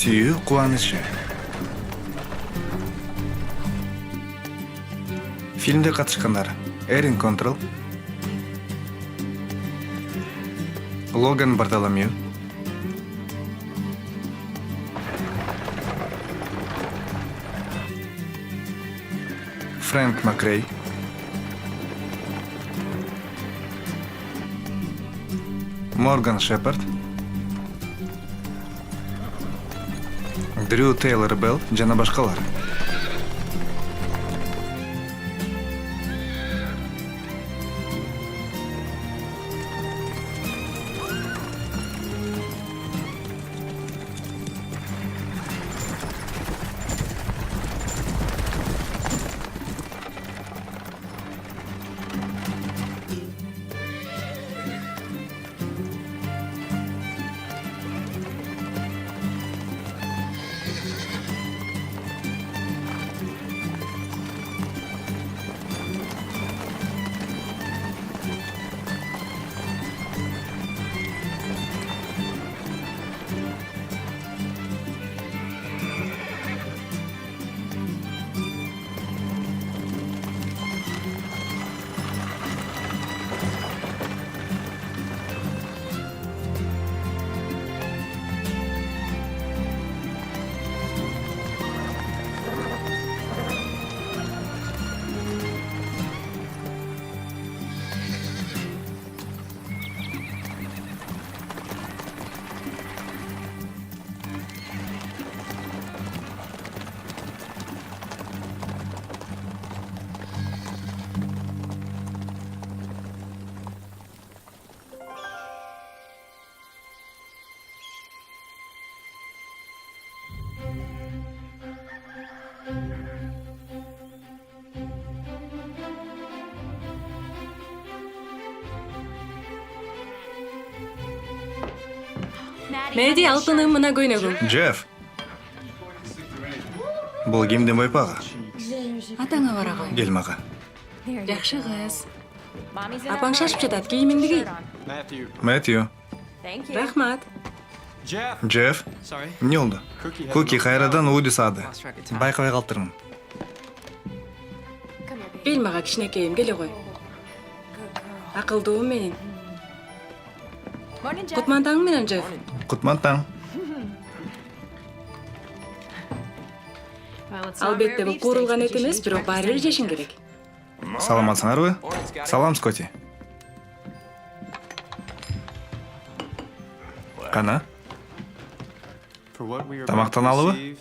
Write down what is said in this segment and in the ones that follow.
Сүйүү кубанышы. Фильмде катышкандар: Эрин Контрол, Логан Бартоломью, Фрэнк Макрей, Морган Шепард, Дрю Тейлор Белл жана башкалар. Мэди алтының мына көйнөгүң. Джефф. Бул кимдин байпагы? Атаңа бара кой. Кел мага. Жакшы кыз. Апаң шашып жатат, кийимиңди кий. Мэтью. Рахмат. Джефф. Эмне болду? Куки кайрадан ууду саады. Байкабай калыптырмын. Кел мага кичинекейим, келе кой. Акылдуу менен. Кутман таң менен, Джефф. Кутман таң. Албетте бул куурулган эт эмес, бирок баары бир жешиң керек. Саламатсыңарбы? Салам, Скотти. Кана? Тамактаналыбы?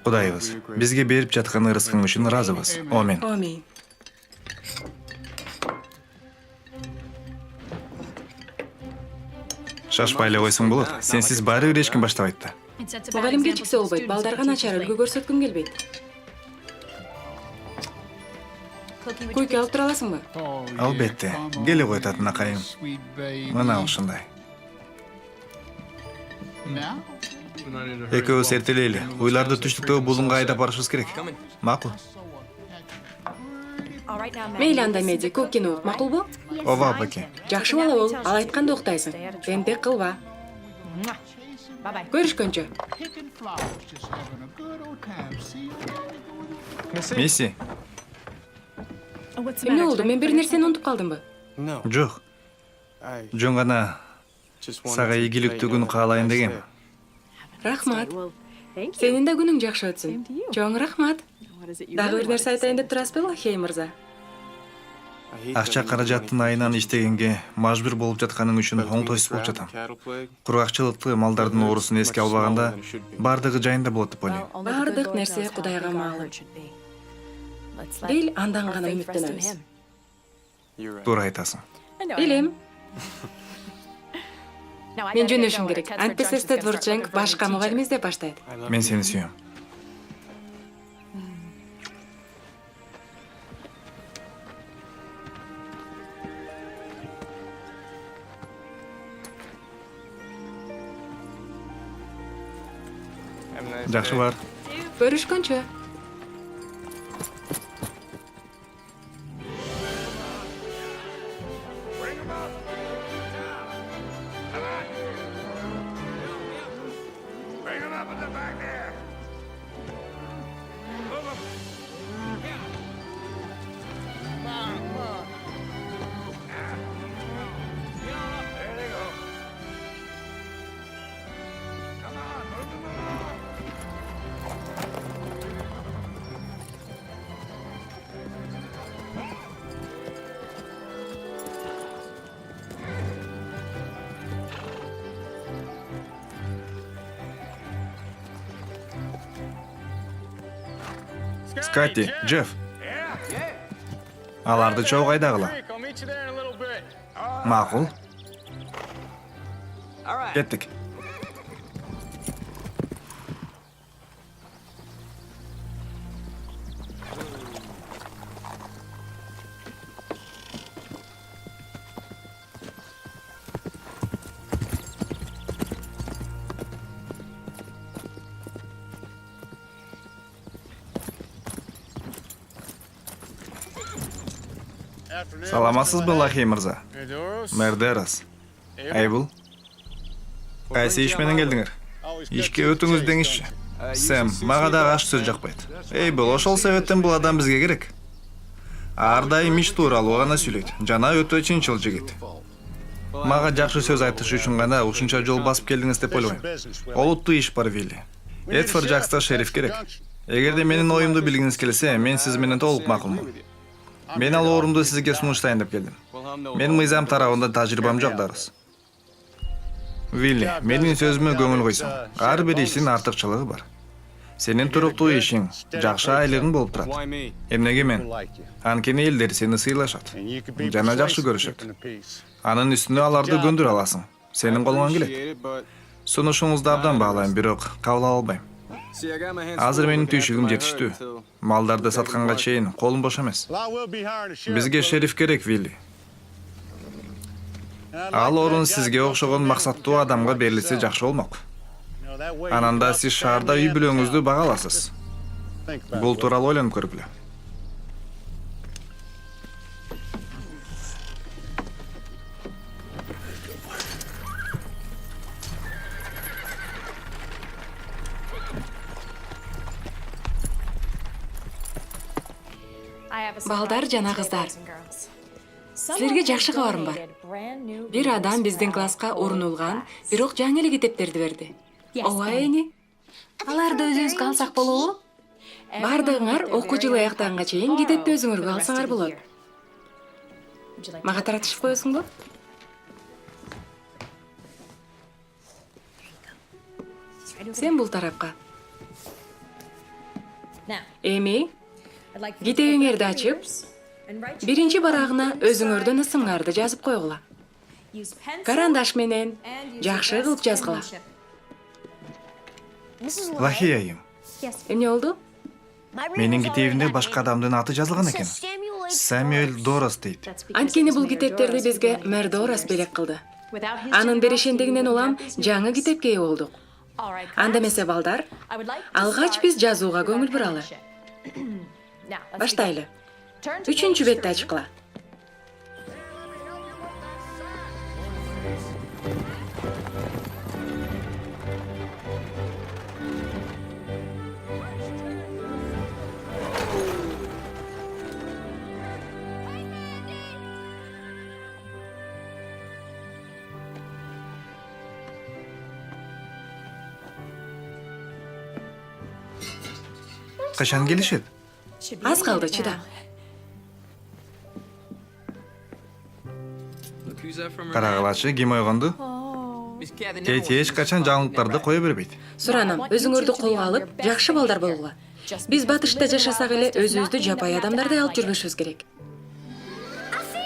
Кудайыбыз, бизге берип жаткан ырыскың үчүн ыраазыбыз. Амин. Амин. Шашпай эле койсоң болот. Сенсиз баары бир эч ким баштабайт да. Мугалим кечиксе болбойт, балдарга начар үлгү көрсөткүм келбейт. Куйки алып тура аласыңбы? Албетте. Келе кой татынакайым. Мына ушундай. Экөөбүз эртелейли. Уйларды түштүктөгү булунга айдап барышыбыз керек. Макул. Мейли анда Меди, Куккини ук, макулбу? Ооба, апаке. Жакшы бала бол, ал айтканды уктайсың. Тентек кылба. Көрүшкөнчө. Мисси? Эмне болду? Мен бир нерсени унутуп калдымбы? Жок. Жөн гана сага ийгиликтүү күн каалайын дегем. Рахмат. Сенин да күнүң жакшы өтсүн. Чоң рахмат. Дагы бир нерсе айтайын деп турасызбы, Хей мырза? Акча каражаттын айынан иштегенге мажбур болуп жатканың үчүн оңтойсуз болуп жатам. Кургакчылыкты, малдардын оорусун эске албаганда бардыгы жайында болот деп ойлойм. Бардык нерсе Кудайга маалым. Бел андан гана үмүттөнөбүз. Туура айтасың. Билем. Мен жөнөшүм керек. Антпесе Стедворченк башка мугалим издеп баштайт. Мен сени сүйөм. Жакшы бар. Көрүшкөнчө. Скотти, Джефф. Аларды чоу кайдагыла? Макул. Кеттик. Саламатсызбы, Лахей мырза? Мердерас. Айбул. Кайсы иш менен келдиңер? Ишке өтүңүз деңизчи. Сэм, мага да аш сөз жакпайт. Айбул, ошол себептен бул адам бизге керек. Ар дайым иш тууралуу гана сүйлөйт. Жана өтө чынчыл жигит. Мага жакшы сөз айтыш үчүн гана ушунча жол басып келдиңиз деп ойлойм. Олуттуу иш бар, Вилли. Эдфорд Жакста шериф керек. Эгерде менин оюмду билгиңиз келсе, мен сиз менен толук макулмун. Мен ал орунду сизге сунуштайын деп келдим. Мен мыйзам тарабында тажрыйбам жок дарыз. Вилли, менин сөзүмө көңүл койсоң, ар бир иштин артыкчылыгы бар. Сенин туруктуу ишиң жакшы айлыгың болуп турат. Эмнеге мен? Анткени элдер сени сыйлашат. Жана жакшы көрүшөт. Анын үстүнө аларды көндүрө аласың. Сенин колуңан келет. Сунушуңузду абдан баалайм, бирок кабыл ала албайм. Азыр менин түйшүгүм жетиштүү. Малдарды сатканга чейин колум бош эмес. Бизге шериф керек, Вилли. Ал орун сизге окшогон максаттуу адамга берилсе жакшы болмок. Ананда сиз шаарда үй бүлөңүздү бага аласыз. Бул тууралуу ойлонуп көргүлө. Балдар жана кыздар. Силерге жакшы кабарым бар. Бир адам биздин класска урнулган, бирок жаңы эле китептерди берди. Ооба эни. Аларды өзүңүзгө алсак болобу? Бардыгыңар окуу жылы аяктаганга чейин китепти өзүңөргө алсаңар болот. Мага таратышып коесуңбу? Сен бул тарапка. Эми, китебиңерди ачып, биринчи барагына өзүңөрдүн ысымыңарды жазып койгула. Карандаш менен жакшы кылып жазгыла. Лахей айым, Эмне болду? менин китебимде башка адамдын аты жазылган экен. Сэмюэл Дорас дейт. Анткени бул китептерди бизге мэр Дорас белек кылды. Анын беришендигинен улам жаңы китепке ээ болдук. Анда эмесе балдар, алгач биз жазууга көңүл буралы. Баштайлы. 3-чү бетти ачкыла. Качан келишет? Аз калды, чыда. Карагылачы ким ойгонду? Кейти эч качан жаңылыктарды кое бербейт. Суранам, өзүңөрдү колго алып, жакшы балдар болгула. Биз батышта жашасак эле өзүбүздү жапай адамдардай алып жүрбөшүбүз керек.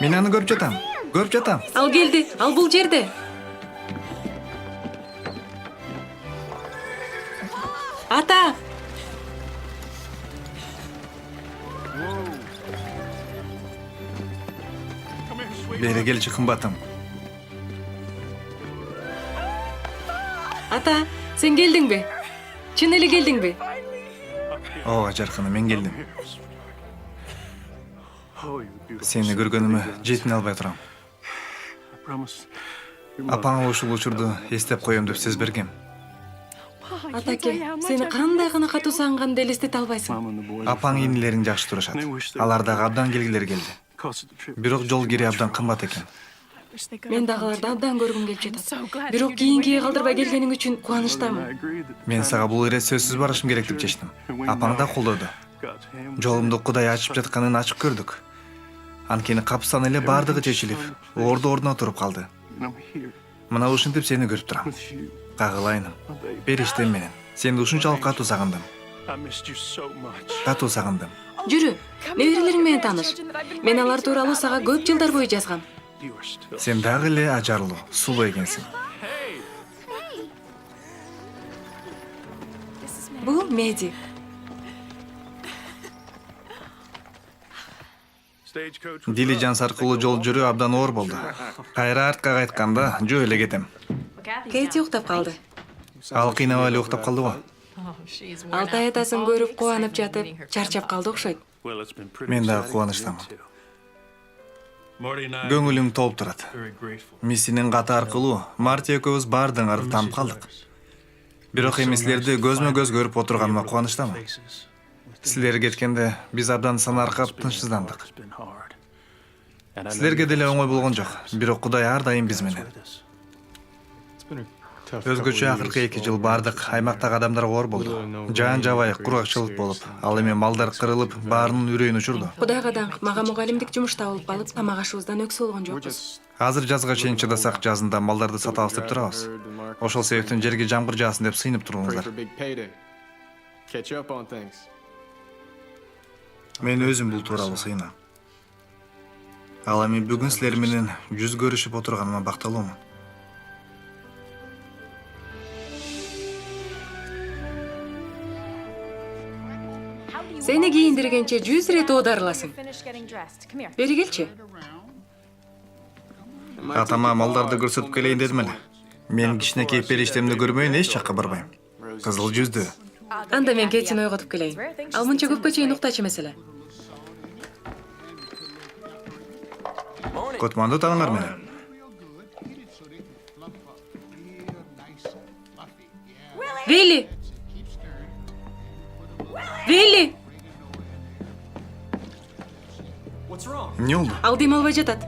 Мен аны көрүп жатам. Көрүп жатам. Ал келди, ал бул жерде. Ата! Бери келчи кымбатым. Ата, сен келдиңби? Чын эле келдиңби? Ооба, жаркыным, мен келдим. Сени көргөнүмө жетине албай турам. Апаңа ушул учурду эстеп коем деп сөз бергем. Атаке, сени кандай гана катуу сагынганды элестете албайсың. Апаң инилериң жакшы турушат. Алар дагы абдан келгилер келди. Бирок жол кири абдан кымбат экен. Мен дагыларды абдан көргүм келип жатат. Бирок кийинкиге калтырбай келгениң үчүн кубанычтамын. Мен сага бул ирет сөзсүз барышым керек деп чечтим. Апаң да колдоду. Жолумду Кудай ачып жатканын ачык көрдүк. Анткени капсан эле бардыгы чечилип, ордуна туруп калды. Мына ушинтип сени көрүп турам. Кагылайыным, периштем менен. Сени ушунчалык катуу сагындым. Катуу сагындым. Жүрү, неберелериң менен тааныш. Мен алар тууралуу сага көп жылдар бою жазгам. Сен дагы эле ажарлуу, сулуу экенсиң. Бул Меди. Дилижанс аркылуу жол жүрүү абдан оор болду. Кайра артка кайтканда жөө эле кетем. Кейти уктап калды. Ал кыйнап эле уктап калды го. Алтай атасын көрүп кубанып жатып, чарчап калды окшойт. Мен дагы кубанычтамын. Көңүлүм толуп турат. Миссинин каты аркылуу Марти экөөбүз баардыгыңарды таанып калдык. Бирок эми силерди көзмө көз көрүп отурганыма кубанычтамын. Силер кеткенде биз абдан санаркап тынчсыздандык. Силерге деле оңой болгон жок, бирок Кудай ар дайым биз менен. Өзгөчө акыркы 2 жыл бардык аймактагы адамдар оор болду. Жаан жабай кургакчылык болуп, ал эми малдар кырылып, баарынын үрөйүн учурду. Кудайга даңк, мага мугалимдик жумушта болуп калып, тамак ашыбыздан өксү болгон жокпуз. Азыр жазга чейин чыдасак, жазында малдарды сатабыз деп турабыз. Ошол себептен жерге жамгыр жаасын деп сыйынып туруңуздар. Мен өзүм бул тууралуу сыйынам. Ал эми бүгүн силер менен жүз көрүшүп отурганыма бакталуумун. Сени кийиндиргенче 100 рет оодарыласың. Бери келчи. Атама малдарды көрсөтүп келейин дедим эле. Мен кичинекей периштемди көрмөйүн эч жакка барбайм. Кызыл жүздү. Анда мен Кетини ойготуп келейин. Ал мынча көпкө чейин уктачу эмес эле. Котманды тааңар менен. Вилли! Вилли! Эмне болду? Ал дем албай жатат.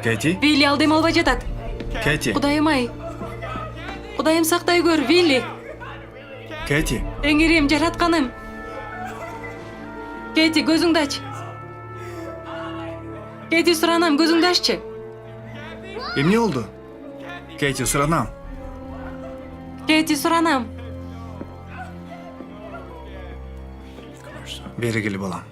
Кэти? Вилли, ал дем албай жатат. Кэти? Кудайым-ай. Кудайым сактай көр, Вилли. Кэти? Эңирим, жаратканым. Кэти, көзүңдү ач. Кэти, суранам, көзүңдү аччы. Эмне болду? Кэти, суранам. Кэти, суранам. Бери кел, балам.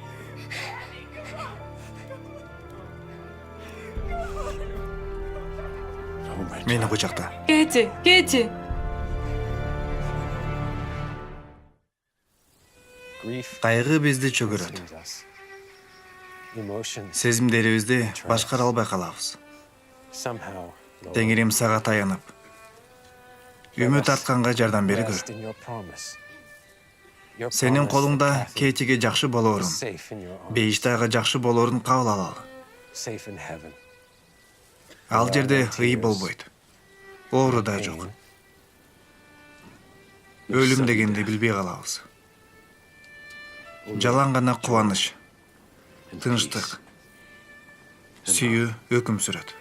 Мени кучакта. Кэти, Кэти. Кайгы бизди чөгөрөт. Сезимдерибизди башкара албай калабыз. Теңирим сага таянып, үмүт артканга жардам беригөр. Сенин колуңда Кейтиге жакшы болоорун, Бейиштайга жакшы болоорун кабыл алалы. Ал жерде ый болбойт. Оору да жок. Өлүм дегенди билбей калабыз. Жалаң гана кубаныч, тынчтык, сүйүү өкүм сүрөт.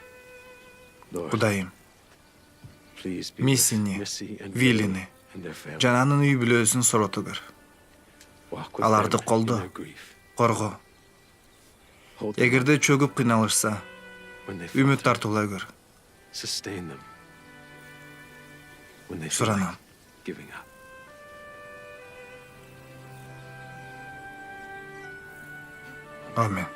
Кудайым, Миссини, Виллини, жананын үй бүлөсүн соротугөр. Аларды колдо, корго. Эгерде чөгүп кыйналышса, үмүт тартуулай көр. Суранам. Амен.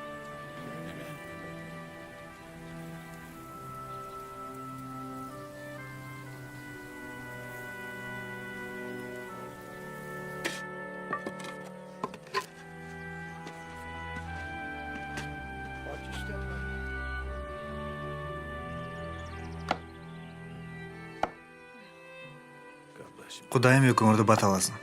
Кудайым өкүңөрдү баталасын.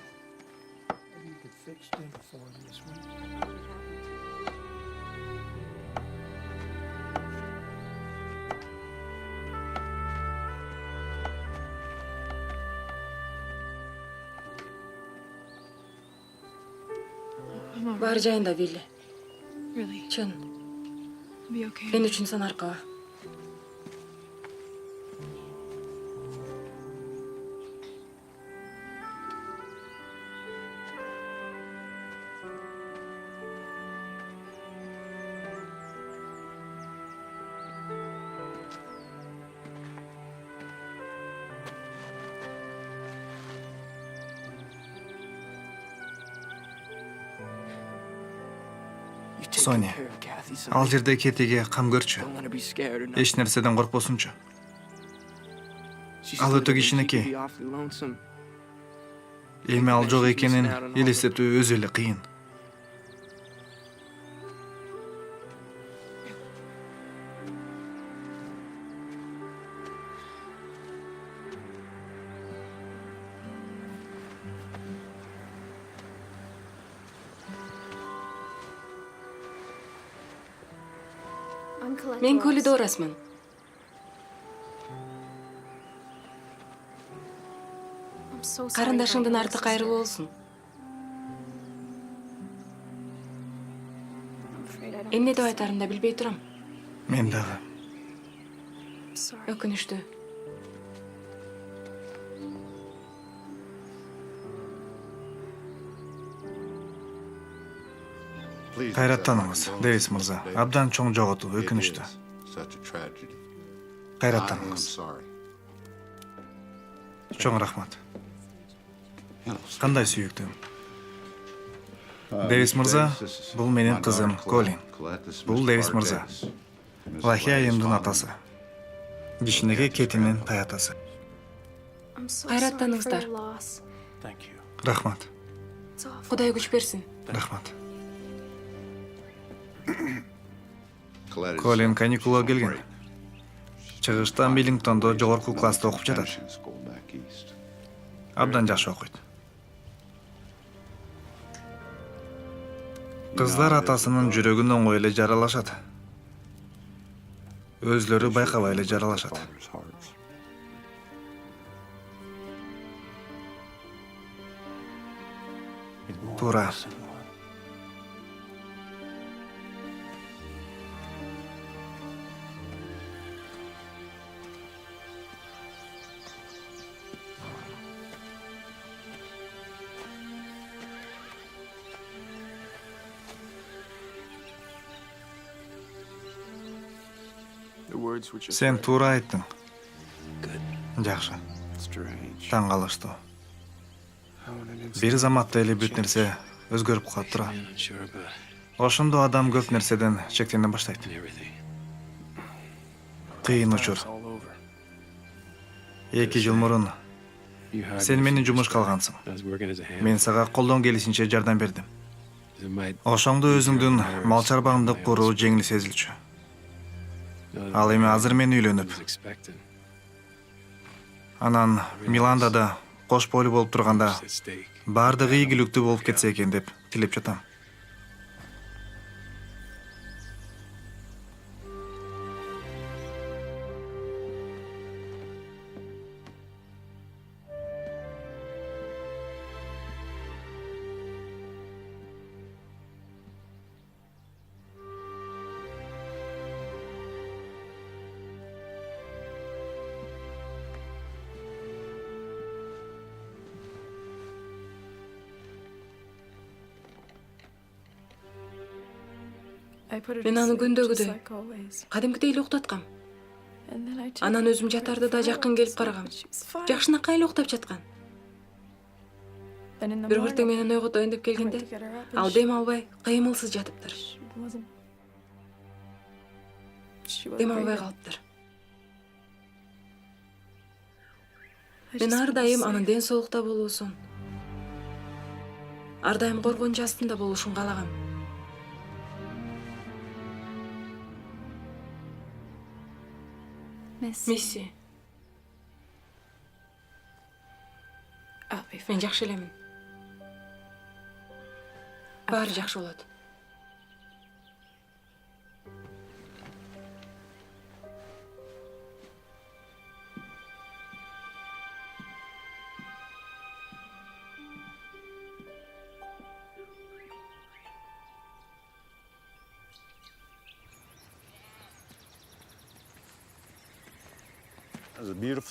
Бар жайында Вилли. Чын. Мен үчүн сан аркaba. Соня, ал жерде кетеге кам көрчү. Эч нерседен коркпосунчу. Ал өтө кичинекей. Эми ал жок экенин элестетүү өзү эле кыйын. Мен Колидорасмын. Карындашыңдын арты кайрылуу болсун. Эмне деп айтарымды билбей турам. Мен дагы. Өкүнүштүү. Кайраттаныңыз, Дэвис мырза. Абдан чоң жоготуу, өкүнүштүү. Кайраттаныңыз. Чоң рахмат. Кандай сүйүктүү. Дэвис мырза, бул менин кызым Колин. Бул Дэвис мырза. Лахи айымдын атасы. Кичинекей Кетинин таятасы. Кайраттаныңыздар. Рахмат. Кудай күч берсин. Рахмат. Колин каникулга келген. Чыгыштан Биллингтондо жогорку класста окуп жатат. Абдан жакшы окуйт. Кызлар атасынын жүрөгүн оңой эле жаралашат. Өзлөрү байкабай эле жаралашат. Туура. Сен туура айттың. Жакшы. Таң калыштуу. Бир заматта эле бүт нерсе өзгөрүп калып тура. Ошондо адам көп нерседен чектене баштайт. Кыйын учур. 2 жыл мурун сен менин жумушка алгансың. Мен сага колдон келишинче жардам бердим. Ошоңдо өзүңдүн мал чарбаңды куруу жеңил сезилчү. Ал эми азыр мен үйлөнүп, анан Миланда да кош бойлуу болуп турганда баардыгы ийгиликтүү болуп кетсе экен деп тилеп жатам. Мен аны күндөгүдөй кадимкидей эле уктаткам. Анан өзүм жатарды да жакын келип карагам. Жакшынакай эле уктап жаткан. Бир эртең менен ойготоюн деп келгенде, ал дем албай, кыймылсыз жатыптыр. Дем албай калыптыр. Мен ар дайым анын ден соолукта болуусун, ар дайым коргончу астында болушун каалагам. Мисси. Мен жакшы элемин. Баары жакшы болот.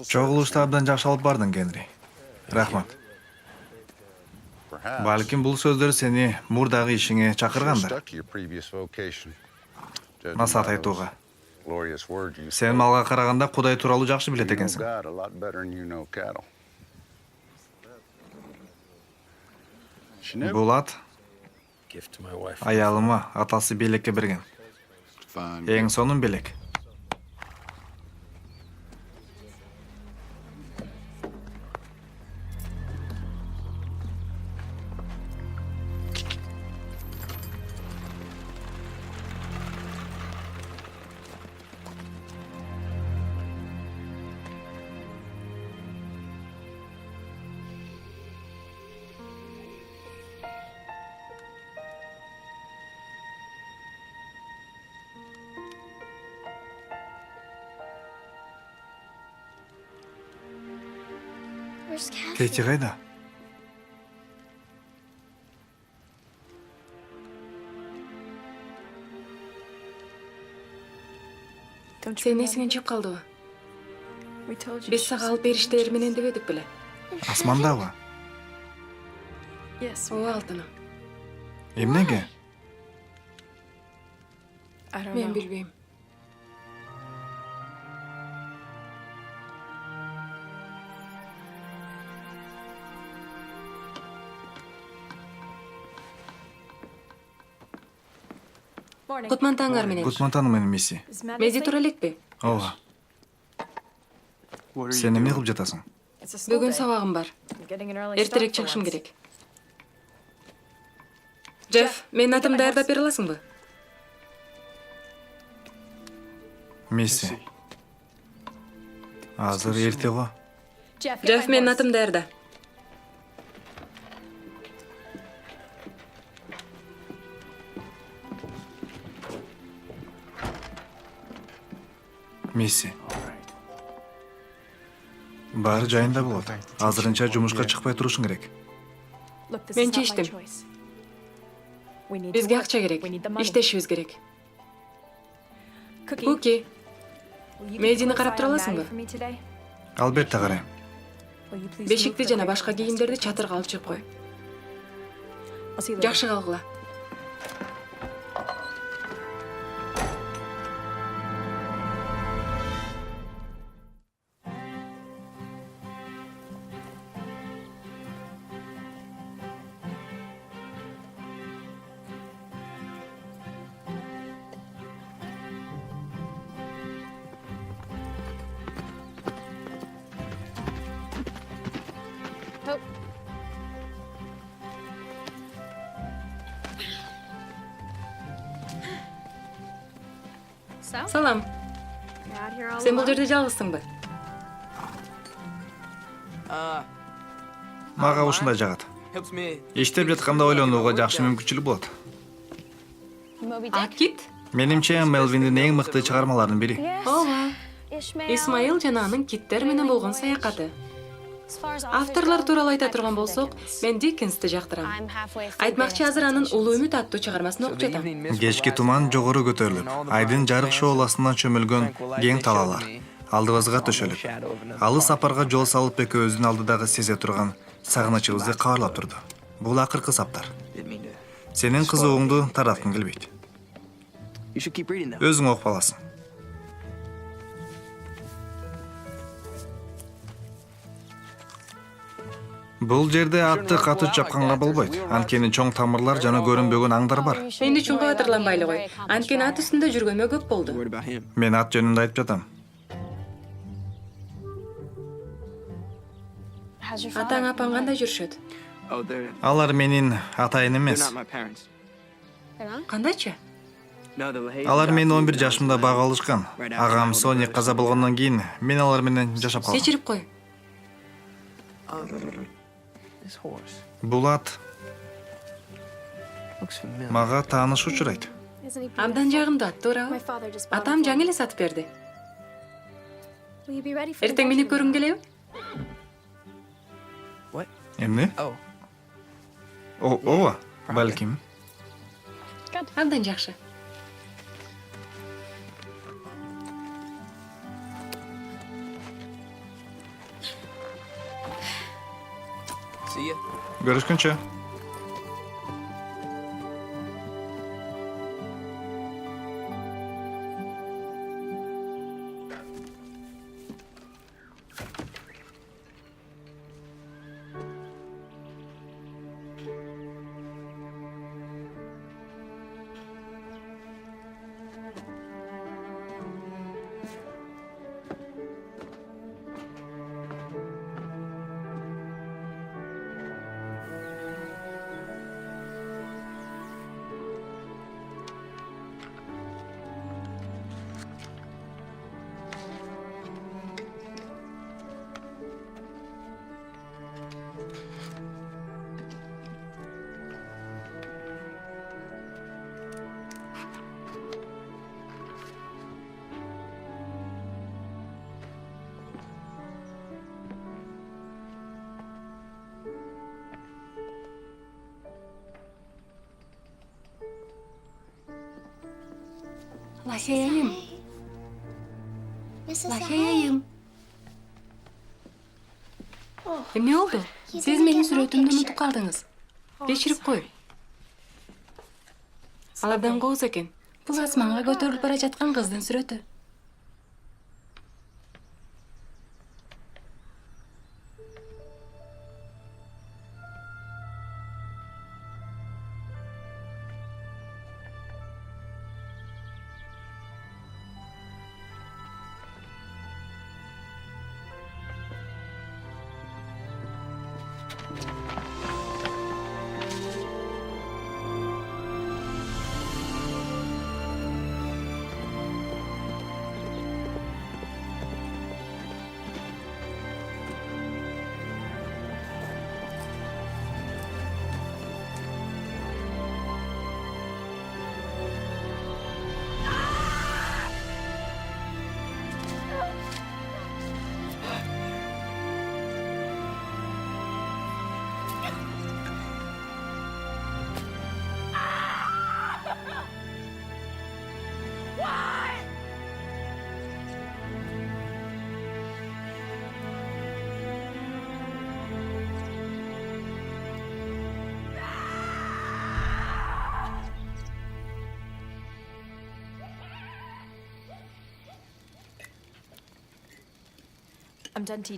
Чогулушта абдан жакшы алып бардың, Генри. Рахмат. Балким бул сөздөр сени мурдагы ишиңе чакыргандыр. Насаат айтууга. Сен малга караганда Кудай тууралуу жакшы билет экенсиң. Бул ат аялыма атасы белекке берген. Эң сонун белек. Кейти кайда? Сен эсиңен чыгып калдыбы? Биз сага алып бериштер менен дебедик беле? Асмандабы? Ооба, алтыным. Эмнеге? Мен билбейм. Кутман таңар менен. Кутмантаным менин мисси. Мези тура элекпи? Ооба. Сен эмне кылып жатасың? Бүгүн сабагым бар. Эртерээк чыгышым керек. Джефф, менин атымды даярдап бере аласыңбы? Мисси. Азыр эрте го. Джефф, менин атымды даярда. Мисси. Баары жайында болот. Азырынча жумушка чыкпай турушуң керек. Мен чечтим. Бизге акча керек. Иштешибиз керек. Куки, Мезини карап тура аласыңбы? Албетте карайм. Бешикти жана башка кийимдерди чатырга алып чыгып кой. Жакшы калгыла. Салам. Сен бул жерде жалгызсыңбы? Мага ушундай жагат. Иштеп жатканда ойлонууга жакшы мүмкүнчүлүк болот. Акит? Менимче, Мелвиндин эң мыкты чыгармаларынын бири. Ооба. Исмаил жана анын киттер менен болгон саякаты. Авторлор тууралуу айта турган болсок, мен Диккенсти жактырам. Айтмакчы, азыр анын Улуу үмүт аттуу чыгармасын окуп жатам. Кечки туман жогору көтөрүлүп, айдын жарык шооласынан чөмүлгөн кең талаалар алдыбызга төшөлүп, алыс сапарга жол салып экөөбүздүн алдыдагы сезе турган сагынычыбызды кабарлап турду. Бул акыркы саптар. Сенин кызыгууңду тараткым келбейт. Өзүң окуп аласың. Бул жерде атты катуу чапканга болбойт. Анткени чоң тамырлар жана көрүнбөгөн аңдар бар. Эми үчүн кабатырланбайлы кой. Анткени ат үстүндө жүргөнмө көп болду. Мен ат жөнүндө айтып жатам. Атаң апаң кандай жүрүшөт? Алар менин атайын эмес. Кандайчы? Алар мени 11 жашымда бага алышкан. Агам Сони каза болгондон кийин мен алар менен жашап калдым. Кечирип кой. Бул ат мага тааныш учурайт. Абдан жагымдуу ат, туурабы? Атам жаңы эле сатып берди. Эртең минип көргүң келеби? Эмне? Ооба, балким. Абдан жакшы. Görüşкөнчө. Laheyayım. Laheyayım. Ne oldu? Siz menin süretimde unutup kaldınız. Geçirip koy. Alardan qoğuz eken. Бұл асманға көтеріліп бара жатқан қыздың сүреті.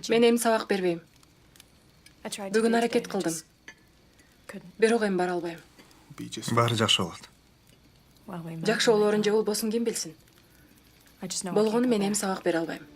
Мен эми сабак бербейм. Бүгүн аракет кылдым. Бирок эми бара албайм. Баары жакшы болот. Жакшы болоорун же болбосун ким билсин. Болгону мен эми сабак бере албайм.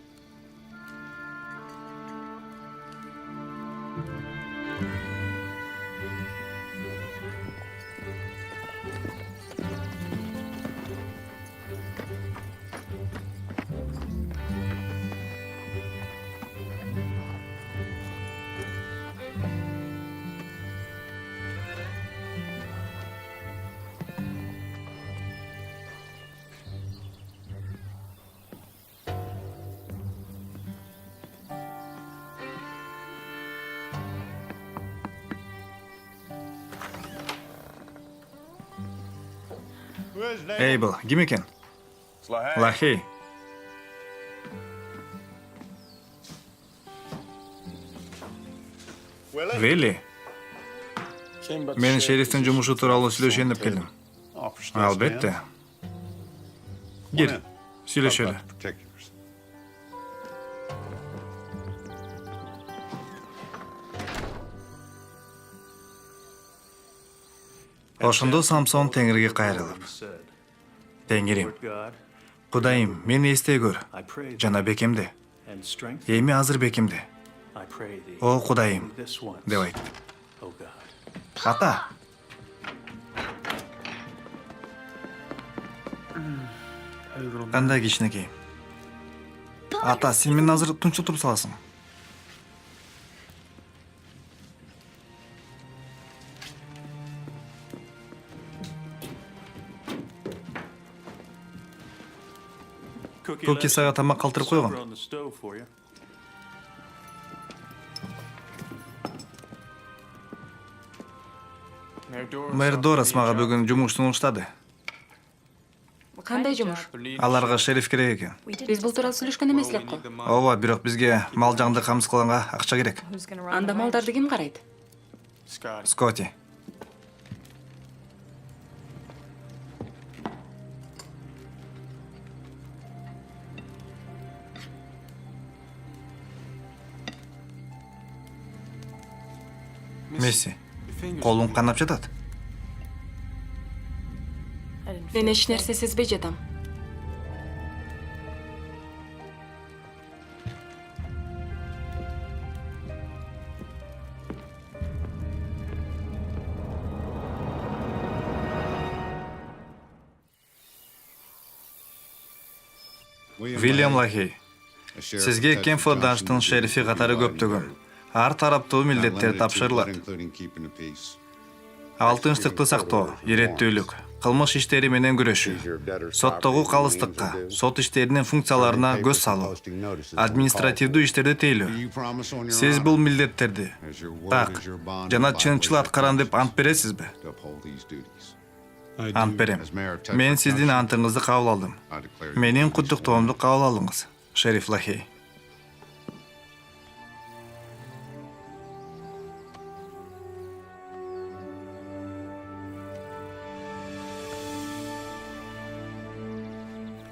Эйбл, ким экен? Лахей. Вилли. Мен шерифтин жумушу тууралуу сүйлөшөйүн деп келдим. Албетте. Кир, сүйлөшөлү. Ошондо Самсон Теңирге кайрылып: Теңирим, Кудайым, мени эстей көр, жана бекемди. Эми азыр бекемди. О Кудайым, деп айтты. Ата. Кандай кичинекей. Ата, сен мени азыр тунчултуп саласың. Куки сага тамак калтырып койгон. Мэр Дорас мага бүгүн жумуш сунуштады. Кандай жумуш? Аларга шериф керек экен. Биз бул тууралуу сүйлөшкөн эмес элек го. Ооба, бирок бизге мал жаңды камсыз кылганга акча керек. Анда малдарды ким карайт? Скотти. Месси, қолың қанап жатады. Мен еш нәрсе сезбей жатам. Вильям Лахей, сізге Кемфорд Данштың шерифи қатары көптөгөн ар тараптуу милдеттер тапшырылат. Алтынчтыкты сактоо, иреттүүлүк, кылмыш иштери менен күрөшүү, соттогу калыстыкка, сот иштеринин функцияларына көз салуу, административдүү иштерди тейлөө. Сиз бул милдеттерди так жана чынчыл аткарам деп ант бересизби? Ант берем. Мен сиздин антыңызды кабыл алдым. Менин куттуктоомду кабыл алыңыз, шериф Лахей.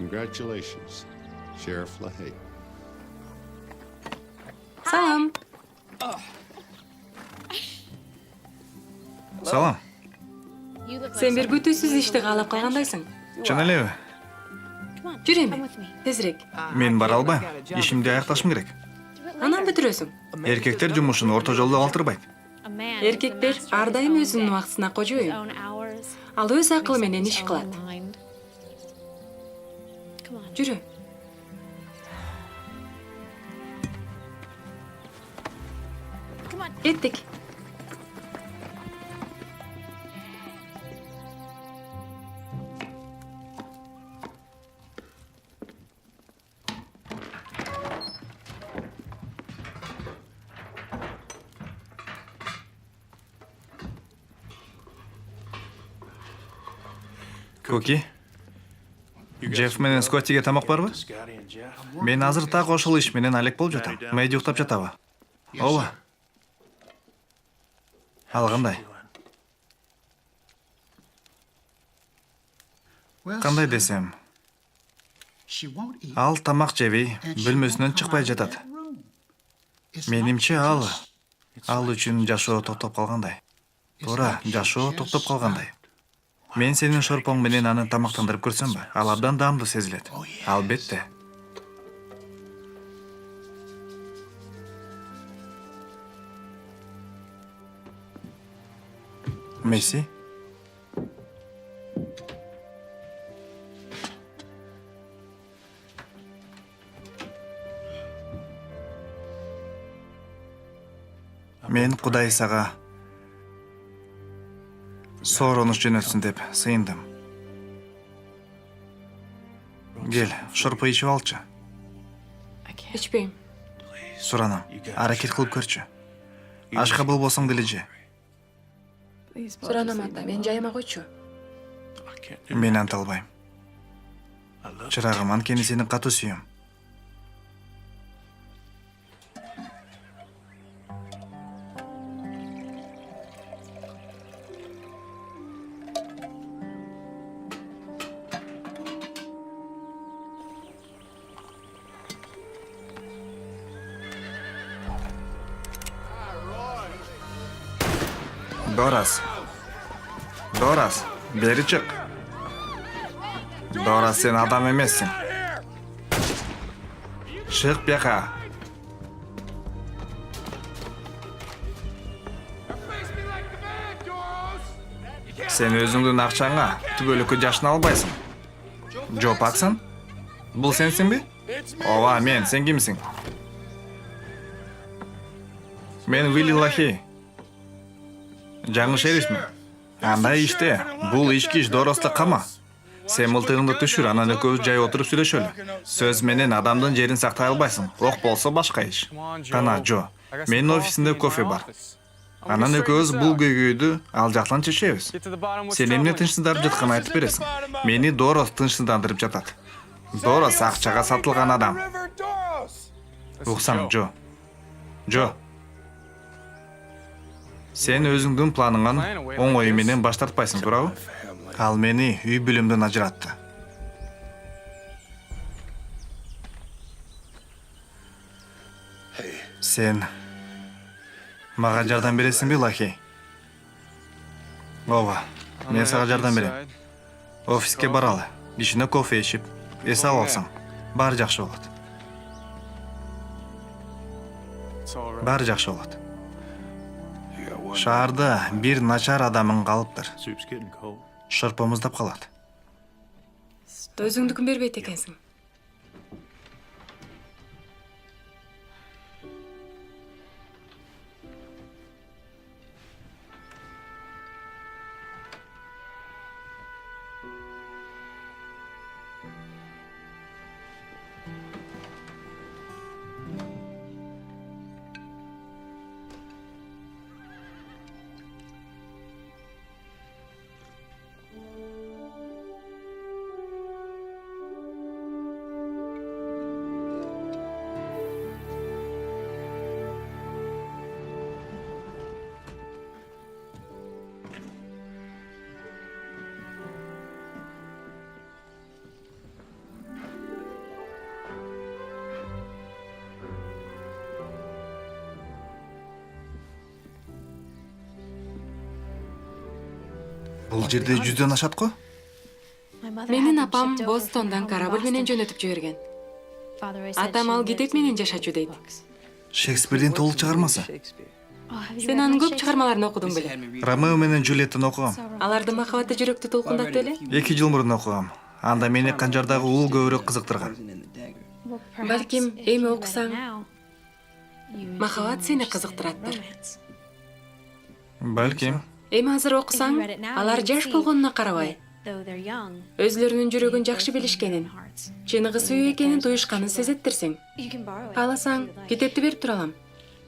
Congratulations, Sheriff LaHaye. Салам. Салам. Сен бир бүтүсүз ишти каалап калгандайсың. Чын элеби? Жүрөм. Тезирээк. Мен бара албайм. Ишимди аякташым керек. Анан бүтүрөсүң. Эркектер жумушун орто жолдо калтырбайт. Эркектер ар дайым өзүнүн убактысына кожоюн. Ал өз акылы менен иш кылат. Жүрө. Кеттик. Коки, Джефф менен Скоттиге тамак барбы? Мен азыр так ошол иш менен алек болуп жатам. Мэйди уктап жатабы? Ооба. Ал кандай? Кандай десем? Ал тамак жебей, бөлмөсүнөн чыкпай жатат. Менимче ал үчүн жашоо токтоп калгандай. Туура, жашоо токтоп калгандай. Мен сенин шорпоң менен аны тамактандырып көрсөмбү? Ал абдан даамдуу сезилет. Албетте. Месси? Мен Кудай сага сооронуш жөнөтсүн деп сыйындым. Кел, шорпо ичип алчы. Ичпейм. Суранам, аракет кылып көрчү. Ашка болбосоң деле же. Суранам ата, мен жайыма койчу. Мен анта албайм. Чырагым, анткени сени катуу сүйөм. Дорас, бери чык. Дорас, сен адам эмессиң. Чык бияка. Сен өзүңдүн акчаңа түбөлүккө жашын албайсың. Жо Паксон? Бул сенсиңби? Ооба, мен. Сен кимсиң? Мен Вилли Лахей. Жаңы шерифмин. Андай иште, бул ички иш Дороста кама. Сен мылтыгыңды түшүр, анан экөөбүз жай отуруп сүйлөшөлү. Сөз менен адамдын жерин сактай албайсың. Ок болсо башка иш. Кана, Жо, менин офисимде кофе бар. Анан экөөбүз бул көйгөйдү ал жактан чечебиз. Сен эмне тынчсыздарып жатканын айтып бересиң. Мени Дорос тынчсыздандырып жатат. Дорос акчага сатылган адам. Уксаң, Жо. Сен өзүңдүн планыңан оңой менен баш тартпайсың, туурабы? Ал мени үй бүлөмдөн ажыратты. Сен мага жардам бересиңби, Лахей? Ооба, мен сага жардам берем. Офиске баралы, ишине кофе ичип, эс алып алсаң, баары жакшы болот. Баары жакшы болот. Шаарда бир начар адамың калыптыр. Шырпы муздап калат. Өзүңдүкүн бербейт экенсиң. Бул жерде 100дөн ашат го? Менин апам Бостондан корабль менен жөнөтүп жиберген. Атам ал китеп менен жашачу дейт. Шекспирдин толук чыгармасы. Сен анын көп чыгармаларын окудуң беле? Ромео менен Джульеттаны окугам. Аларды махабатты жүрөктү толкундап беле? 2 жыл мурун окугам. Анда мени канжардагы уул көбүрөөк кызыктырган. Балким эми окусаң, махабат сени кызыктыраттыр. Балким. Эми азыр окусаң, алар жаш болгонуна карабай, өзлөрүнүн жүрөгүн жакшы билишкенин, чыныгы сүйүү экенин туюшканын сезеттирсиң. Кааласаң, китепти берип тура алам.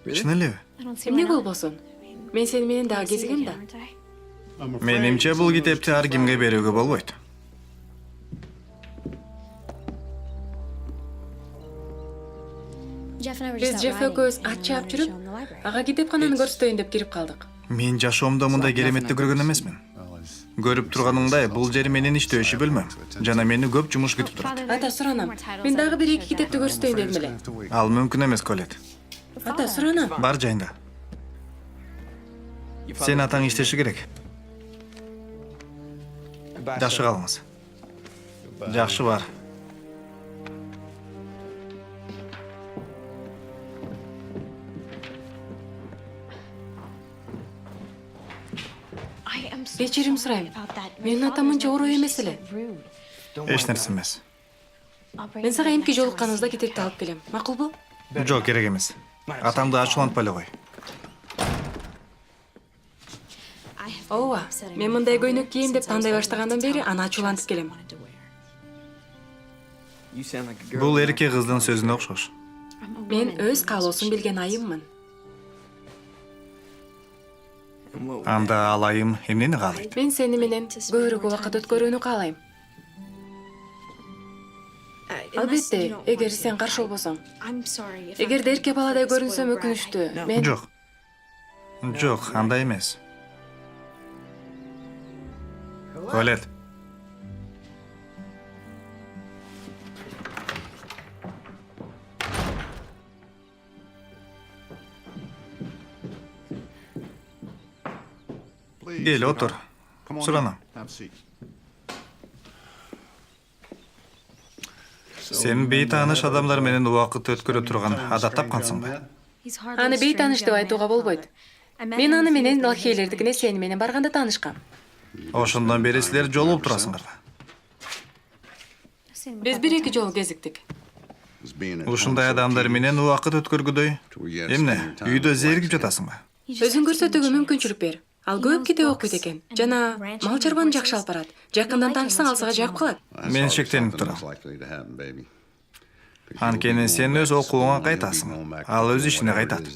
Чын элеби? Эмне болбосун? Мен сени менен дагы кезигем да. Менимче бул китепти ар кимге берүүгө болбойт. Биз Джефф экөөбүз ат чаап жүрүп, ага китепкананы көрсөтөйүн деп кирип калдык. Мен жашоомдо мындай кереметти көргөн эмесмин. Көрүп турганыңдай, бул жер менин иштөөчү бөлмөм. Жана мени көп жумуш күтүп турат. Ата, суранам. Мен дагы 1-2 китепти көрсөтөйүн дедим эле. Ал мүмкүн эмес, Колет. Ата, суранам. Бар жайында. Сен атаң иштеши керек. Жакшы калыңыз. Жакшы бар. Кечирим сурайм. Менин атам мынча ороо эмес эле. Эч нерсе эмес. Мен сага эмки жолукканыбызда китепти алып келем. Макулбу? Жок, керек эмес. Атаңды ачуулантпай эле кой. Ооба, мен мындай көйнөк кийем деп тандай баштагандан бери аны ачуулантып келем. Бул эрке кыздын сөзүнө окшош. Мен өз каалоосун билген айыммын. Анда ал айым эмнени каалайт? Мен сени менен көбүрөөк убакыт өткөрүүнү каалайм. Албетте, эгер сен каршы болбосоң. Эгерде эрке баладай көрүнсөм өкүнүчтүү. Мен Жок. Жок, андай эмес. Колет. Кел, отур. Суранам. Сен бейтааныш адамдар менен убакыт өткөрө турган адат тапкансыңбы? аны бейтааныш деп айтууга болбойт. Мен аны менен Лахейлердикине сени менен барганда таанышкам. Ошондон бери силер жолугуп турасыңарбы? Биз 1-2 жолу кезиктик. Ушундай адамдар менен убакыт өткөргүдөй. Эмне, үйдө зээригип жатасыңбы? Өзүң көрсөтүүгө мүмкүнчүлүк бер. Ал көп китеп окуйт экен. Жана мал чарбаны жакшы алып барат. Жакындан таанышсаң ал сага жагып калат. Мен шектенип турам. Анткени сен өз окууңа кайтасың. Ал өз ишине кайтат.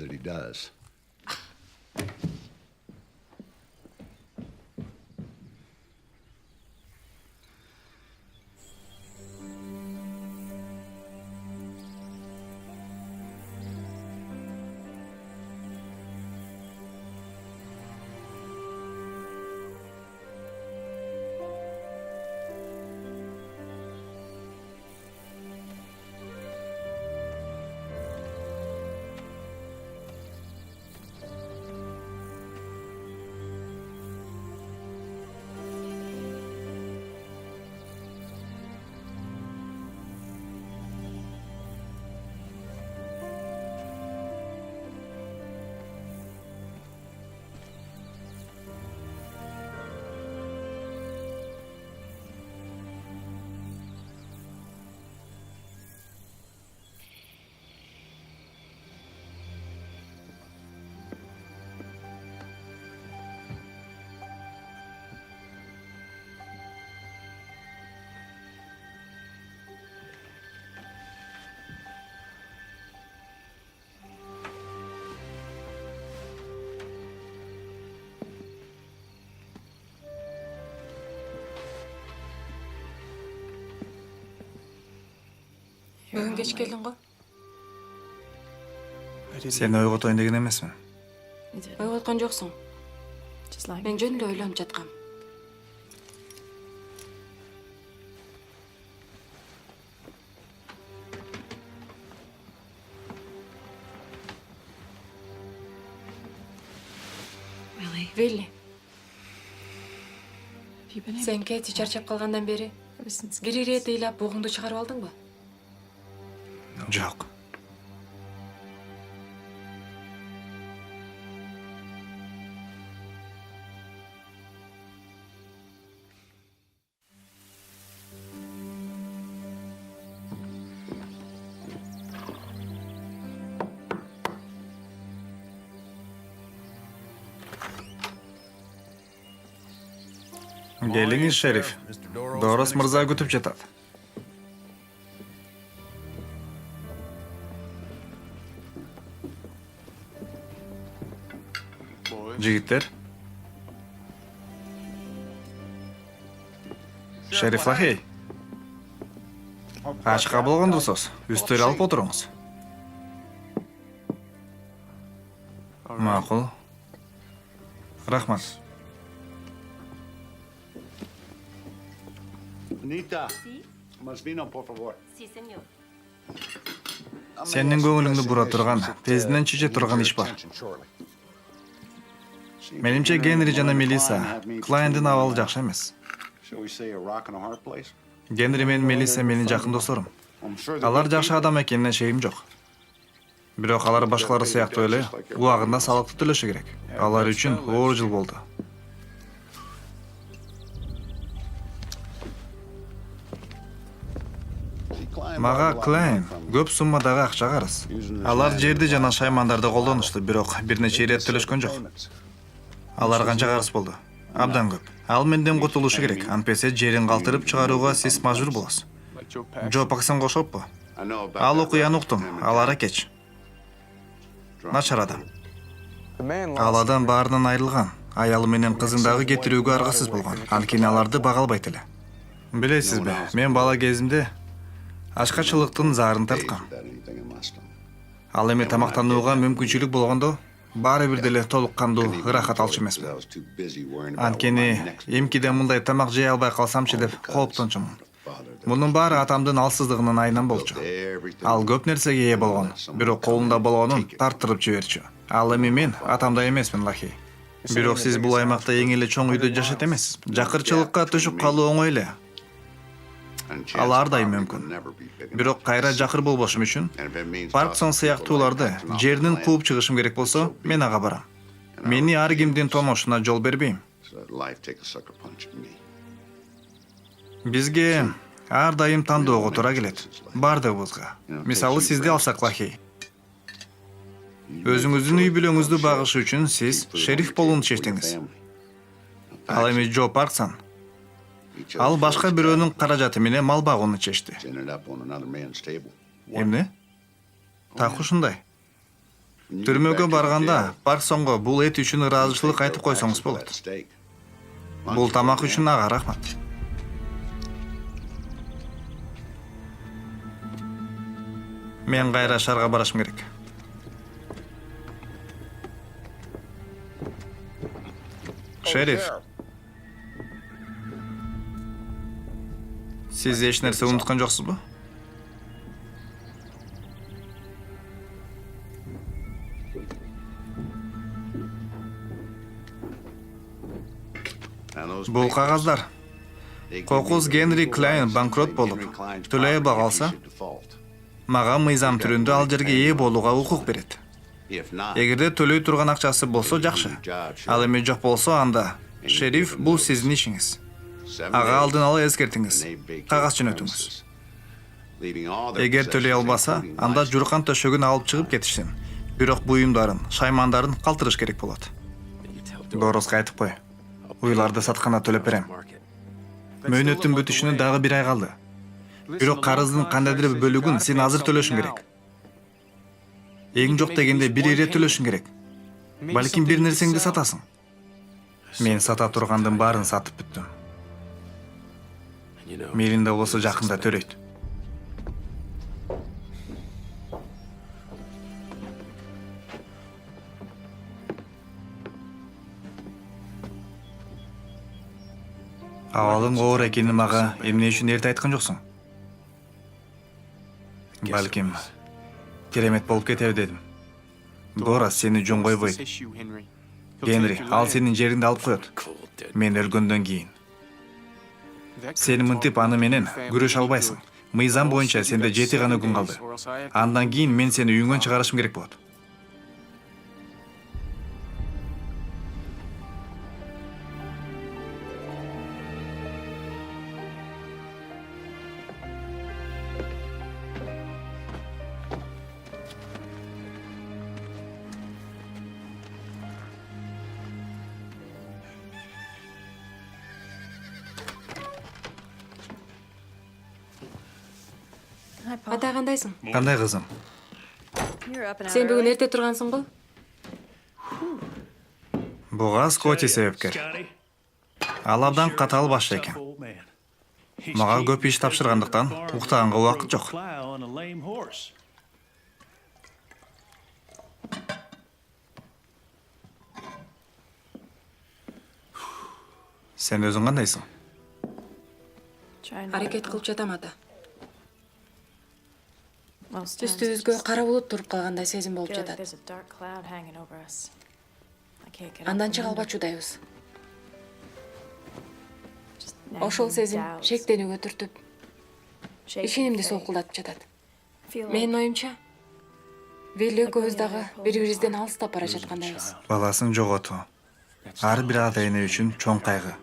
Бүгін кеш келдің ғой. Сен ойғытойын деген емесмін. Ойғатқан жоқсың. Мен жөнінде ойланып жатқам. Вилли, сен Кэти чарчап қалғандан бері бір рет ыйлап буғыңды шығарып алдың ба? Жоқ. Келіңіз, шериф. Дорос мырза күтіп жатады. Жігіттер. Шериф Лахей. Ашқа болған дұрсыз. Үстел алып отырыңыз. Мақұл. Рахмат. Anita, más vino, por favor. Сенің көңіліңді бұра тұрған, тезінен шеше тұрған іш бар. Менімше Генри жана Мелиса Клайндың авалы жақшы емес. Shall we say a rock and a hard place? Генри мен Мелиса менің жақын достарым. Алар жақшы адам екеніне шейім жоқ. Бирок алар башкалары сияқты эле убагында салыкты төлөшү керек. Алар үчүн оор жыл болду. Мага Клайн көп суммадагы акча карыз. Алар жерди жана шаймандарды колдонушту, бирок бир нече ирет төлөшкөн жок. Алар канча карыз болду? Абдан көп. Ал менден кутулушу керек. Антпесе жерин калтырып чыгарууга сиз мажбур болосуз. Джо Паксан кошоппу? Ал окуяны уктум. Алар кеч. Начар адам. Ал адам баарынан айрылган. Аялы менен кызын дагы кетирүүгө аргасыз болгон. Анткени аларды бага албайт эле. Билесизби, мен бала кезимде ашкачылыктын заарын тарткам. Ал эми тамактанууга мүмкүнчүлүк болгондо баары бир деле толук кандуу ырахат алчу эмесмин. Анткени эмкиде мындай тамак жей албай калсамчы деп кооптончумун. Мунун баары атамдын алсыздыгынын айынан болчу. Ал көп нерсеге ээ болгон, бирок колунда болгонун тарттырып жиберчү. Ал эми мен атамдай эмесмин, Лахи. Бирок сиз бул аймакта эң эле чоң үйдө жашайт эмессиз. Жакырчылыкка түшүп калуу оңой эле. Ал ар дайым мүмкүн. Бирок кайра жакыр болбошум үчүн Парксон сыяктууларды жерден кууп чыгышым керек болсо, мен ага барам. Мени ар кимдин тоношуна жол бербейм. Бизге ар дайым тандоого туура келет. Бардыгыбызга. Мисалы сизди алсак, Лахи. Өзүңүздүн үй бүлөңүздү багыш үчүн сиз шериф болууну чечтиңиз. Ал эми Джо Парксон ал башка бирөөнүн каражаты менен мал багууну чечти. Эмне? Так ушундай. Түрмөгө барганда Парксонго бул эт үчүн ыраазычылык айтып койсоңуз болот. Бул тамак үчүн ага рахмат. Мен кайра шаарга барышым керек. Шериф. Сиз эч нерсе унуткан жоксузбу? Бул кагаздар. Кокус Генри Клайн банкрот болуп, төлөй албай калса, мага мыйзам түрүндө ал жерге ээ болууга укук берет. Эгерде төлөй турган акчасы болсо жакшы. Ал эми жок болсо, анда шериф бул сиздин ишиңиз. Ага алдын ала эскертиңиз. Кагаз жөнөтүңүз. Эгер төлөй албаса, анда журкан төшөгүн алып чыгып кетишсин. Бирок буюмдарын, шаймандарын калтырыш керек болот. Дороско айтып кой. Уйларды сатканда төлөп берем. Мөөнөттүн бүтүшүнө дагы бир ай калды. Бирок карыздын кандайдыр бир бөлүгүн сен азыр төлөшүң керек. Эң жок дегенде бир ирет төлөшүң керек. Балким бир нерсеңди сатасың. Мен сата тургандын баарын сатып бүттүм. Мелинда болсо жакында төлөйт. Абалың оор экенин мага эмне үчүн эрте айткан жоксуң? Балким керемет болуп кетеби дедим. Дора сени жөн койбойт. Генри, ал сенин жериңди алып коет. Мен өлгөндөн кийин. Сен мынтип аны менен күрөшө албайсың. Мыйзам боюнча сенде 7 гана күн калды. Андан кийин мен сени үйүңөн чыгарышым керек болот. Ата кандайсың? Кандай кызым? Сен бүгүн эрте тургансың го? Буга Скотти себепкер. Ал абдан катаал башчы экен. Мага көп иш тапшыргандыктан уктаганга убакыт жок. Сен өзүң кандайсың? Аракет кылып жатам, ата. Үстүбүзгө кара булут туруп калгандай сезим болуп жатат. Андан чыга албачудайбыз. Ошол сезим шектенүүгө түртүп, ишенимди солкулдатып жатат. Менин оюмча, Вилли экөөбүз дагы бири-бирибизден алыстап бара жаткандайбыз. Баласын жоготуу. Ар бир ата эне үчүн чоң кайгы.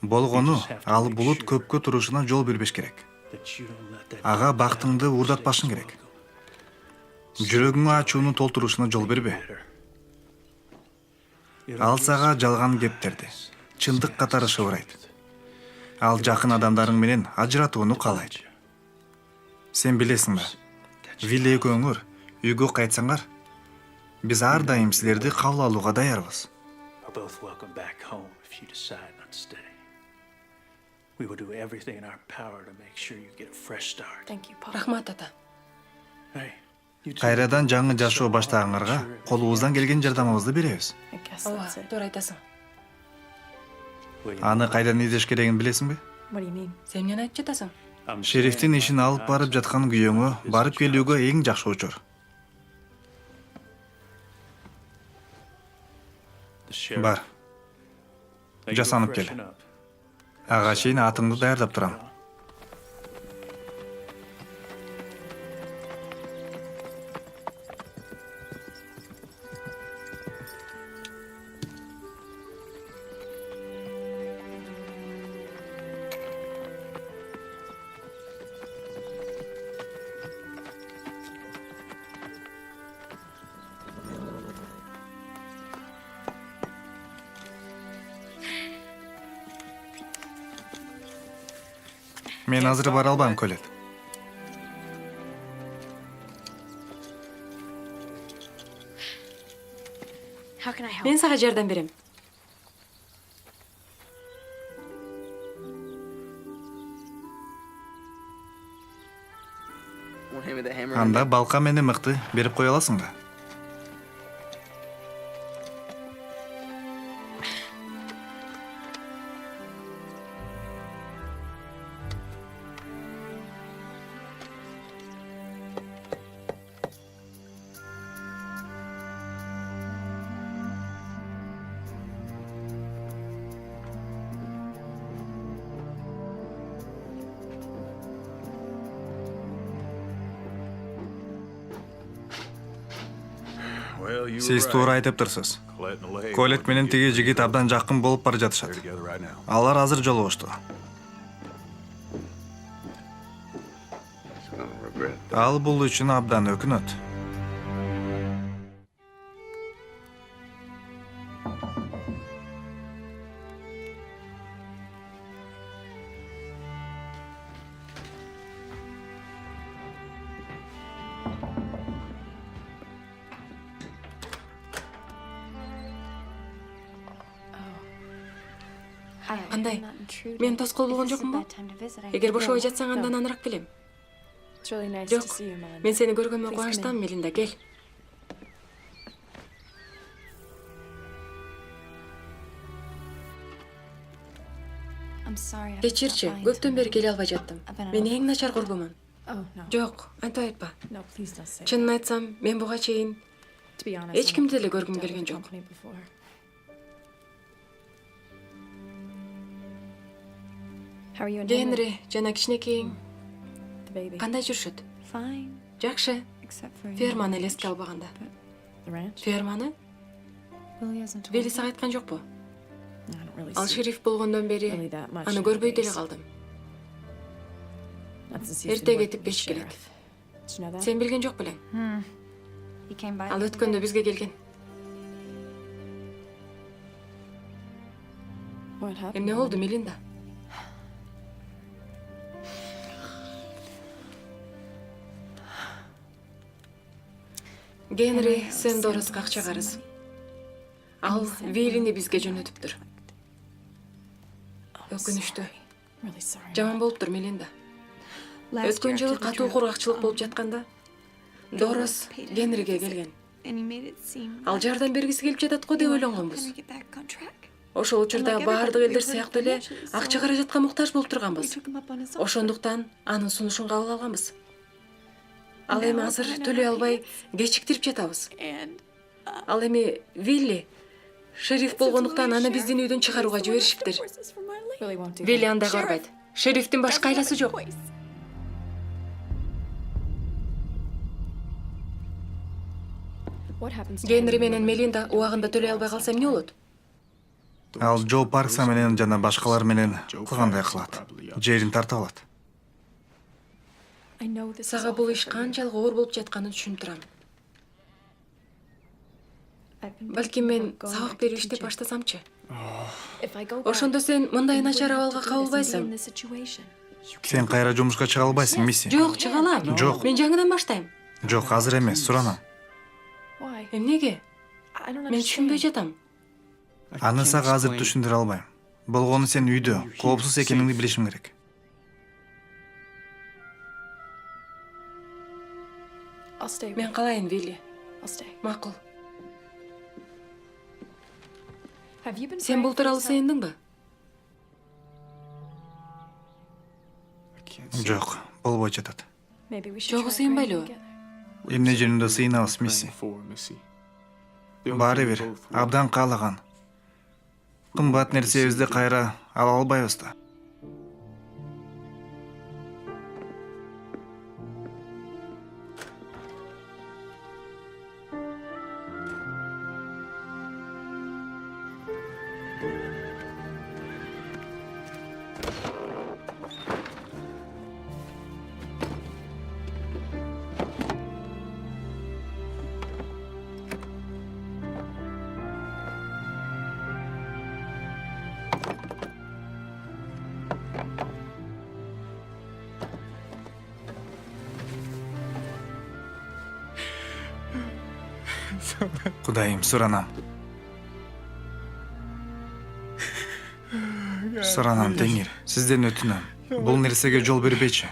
Болгону ал булут көпкө турушуна жол бербеш керек. Ага бактыңды уурдатпашың керек. Жүрөгүңө ачууну толтурушуна жол бербе. Ал сага жалган кептерди, чындык катары шыбырайт. Ал жакын адамдарың менен ажыратууну каалайт. Сен билесиң ба? Вилли экөөңөр үйгө кайтсаңар, биз ар дайым силерди кабыл алууга даярбыз. We will do everything in our power to make sure you get a fresh start. Рахмат, ата. Hey, you two. Кайрадан жаңы жашоо баштагаңарга колубуздан келген жардамыбызды беребиз. Ооба, туура айтасың. Аны кайдан издеш керегин билесиңби? Сен эмнени айтып жатасың? Шерифтин ишин алып барып жаткан күйөөңө барып келүүгө эң жакшы учур. Бар. Жасанып кел. Ага чейин атыңды даярдап турам. Мен азыр бара албайм, Колет. Мен сага жардам берем. Анда балка менен мыкты берип кое аласың да. Сиз туура айтыптырсыз. Колет менен тиги жигит абдан жакын болуп бара жатышат. Алар азыр жолугушту. Ал бул үчүн абдан өкүнөт. Кандай? Мен тоскоол болгон жокмунбу? Эгер бошобой жатсаң, андан аныраак келем. Жок, мен сени көргөнүмө кубанычтамын, Мелинда, кел. Кечирчи, көптөн бери келе албай жаттым. Мен эң начар курбумун. Жок, антип айтпа. Чынын айтсам, мен буга чейин эч кимди деле көргүм келген жок. Генри жана кичинекейиң кандай жүрүшөт? Жакшы. Ферманы эле эске албаганда. Ферманы? Вилли сага айткан жокпу? Ал шериф болгондон бери аны көрбөй деле калдым. Эрте кетип кеч келет. Сен билген жок белең? Ал өткөндө бизге келген. Эмне болду, Мелинда? Генри Сэндорско акча карыз. Ал Виллини бизге жөнөтүптүр. Өкүнүштүү. Жаман болуптур, Мелинда. Өткөн жылы катуу кургакчылык болуп жатканда Дорос Генриге келген. Ал жардам бергиси келип жатат го деп ойлонгонбуз. Ошол учурда баардык элдер сыяктуу эле акча каражатка муктаж болуп турганбыз. Ошондуктан анын сунушун кабыл алганбыз. Ал эми азыр төлөй албай кечиктирип жатабыз. Ал эми Вилли шериф болгондуктан аны биздин үйдөн чыгарууга жиберишиптир. Вилли андай көрбөйт. Шерифтин башка айласы жок. Генри менен Мелинда убагында төлөй албай калса эмне болот? Ал Джо Паркса менен жана башкалар менен кылгандай кылат. Жерин тартып алат. Сага бул иш канчалык оор болуп жатканын түшүнүп турам. Балким мен сабак берип иштеп баштасамчы? Ошондо сен мындай начар абалга кабылбайсың. Сен кайра жумушка чыга албайсың, мисси. Жок, чыга алам. Жок. Мен жаңыдан баштайм. Жок, азыр эмес, суранам. Эмнеге? Мен түшүнбөй жатам. Аны сага азыр түшүндүрө албайм. Болгону сен үйдө коопсуз экениңди билишим керек. Мен калайын, Вилли. Макул. Сен бул тууралуу сыйындыңбы? Жок, болбой жатат. Жогу сыйынбайлыбы? Эмне жөнүндө сыйынабыз, мисси? Баары бир, абдан каалаган. Кымбат нерсебизди кайра ала албайбыз да. Кудайым, суранам. Суранам, Теңир. Сизден өтүнөм. Бул нерсеге жол бербечи.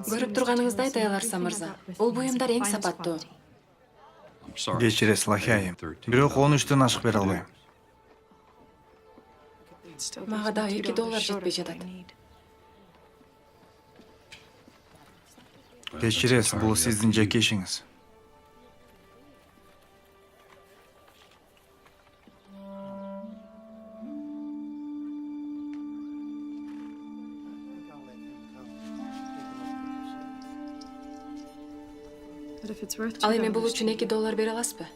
Көрүп турганыңыздай, Таяларса мырза, бул буюмдар эң сапаттуу. Кечиресиз, Лахи айым. Бирок 13төн ашык бере албайм. Мага да $2 жетпей жатат. Кечиресиз, бул сиздин жеке ишиңиз. Ал эми бул үчүн $2 бере аласызбы?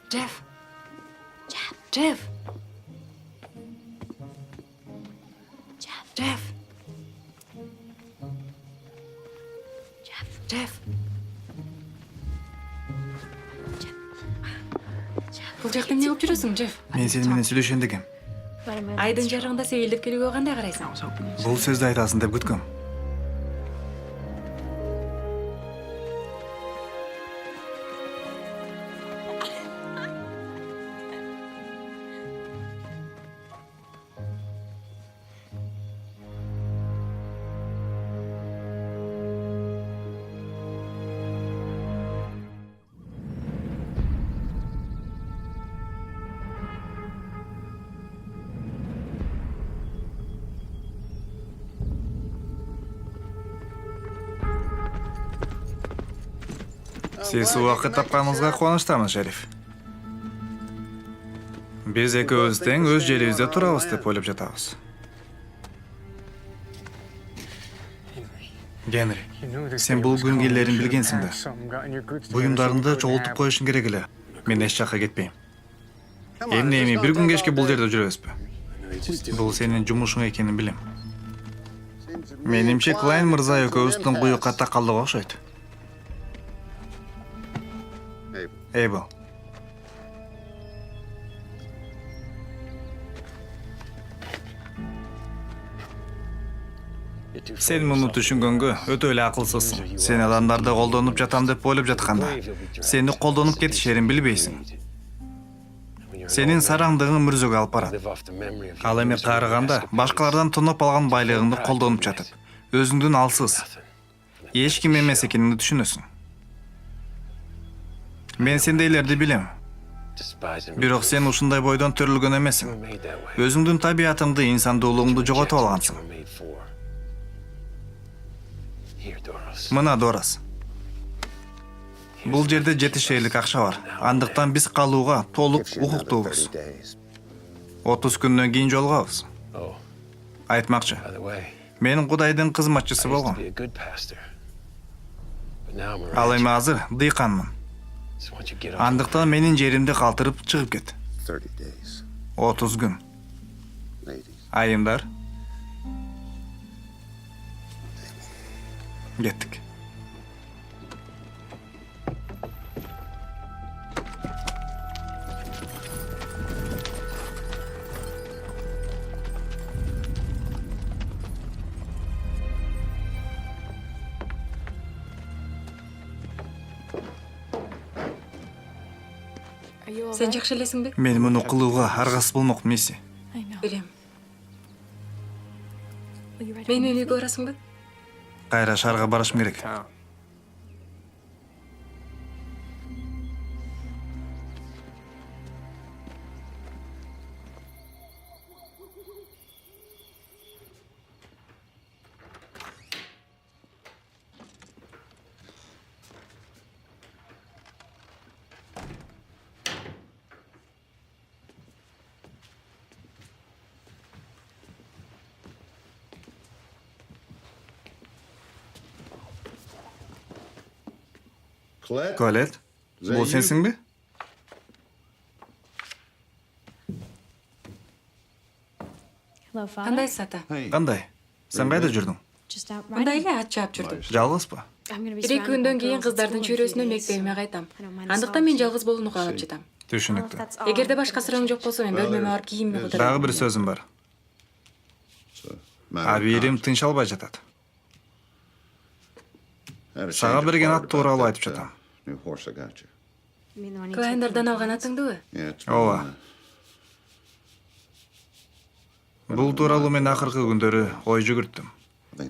Джефф. Джефф. Джефф. Джефф. Бул жакта эмне кылып жүрөсүң, Джефф? Мен сени менен сүйлөшөндү экем. Айдын жарыгында сейилдеп келүүгө кандай карайсың? Бул сөздү айтасың деп күткөм. Siz убакыт тапканыңызга кубанычтамын, шериф. Биз экөөбүз тең өз жерибизде турабыз деп ойлоп жатабыз. Генри, сен бул күн келерин билгенсиң да. Буюмдарыңды чогултуп коюшуң керек эле. Мен эч жакка кетпейм. Эми бир күн кечке бул жерде жүрөбүзбү? Бул сенин жумушуң экенин билем. Менимче Клайн мырза экөөбүздүн буюкка такалдыгы окшойт. Эйбл. Сен муну түшүнгөнгө өтө эле акылсызсың. Сен адамдарды колдонуп жатам деп ойлоп жатканда, сени колдонуп кетишерин билбейсиң. Сенин сараңдыгың мүрзөгө алып барат. Ал эми каарыганда башкалардан тоноп алган байлыгыңды колдонуп жатып, өзүңдүн алсыз, эч ким эмес экениңди түшүнөсүң. Мен сендейлерди билем. Бирок сен ушундай бойдон төрөлгөн эмессиң. Өзүңдүн табиятыңды, инсандуулугуңду жоготуп алгансың. Мына Дорас. Бул жерде 7 шейлик акча бар. Андыктан биз калууга толук укуктуубуз. 30 күндөн кийин жолугабыз. Айтмакчы, мен Кудайдын кызматчысы болгом. Ал эми азыр дыйканмын. Андыктан менин жеримди калтырып чыгып кет. 30 күн. Айымдар. Кеттик. Сен жакшы элесиңби? Мен муну кылууга аргасыз болмокмун, Мисси. Билем. Мен үйгө барасыңбы? Кайра шаарга барышым керек. Колет, бұл сенсің бе? Кандайсыз ата? Қандай? Сен қайда жүрдің? Мында эле ат чаап жүрдүм. Жалғыз ба? 2 күндөн кийин кыздардын чөйрөсүнө мектебиме кайтам. Андыктан мен жалгыз болууну каалап жатам. Түшүнүктүү. Эгерде башка суроң жок болсо мен бөлмөмө барып кийимди кыдырам. Дагы бир сөзүм бар. Абийирим тынч албай жатат. Сага берген ат тууралуу айтып жатам. Клайндардан алган атыңдыбы? Ооба. Бул тууралуу мен акыркы күндөрү ой жүгүрттүм.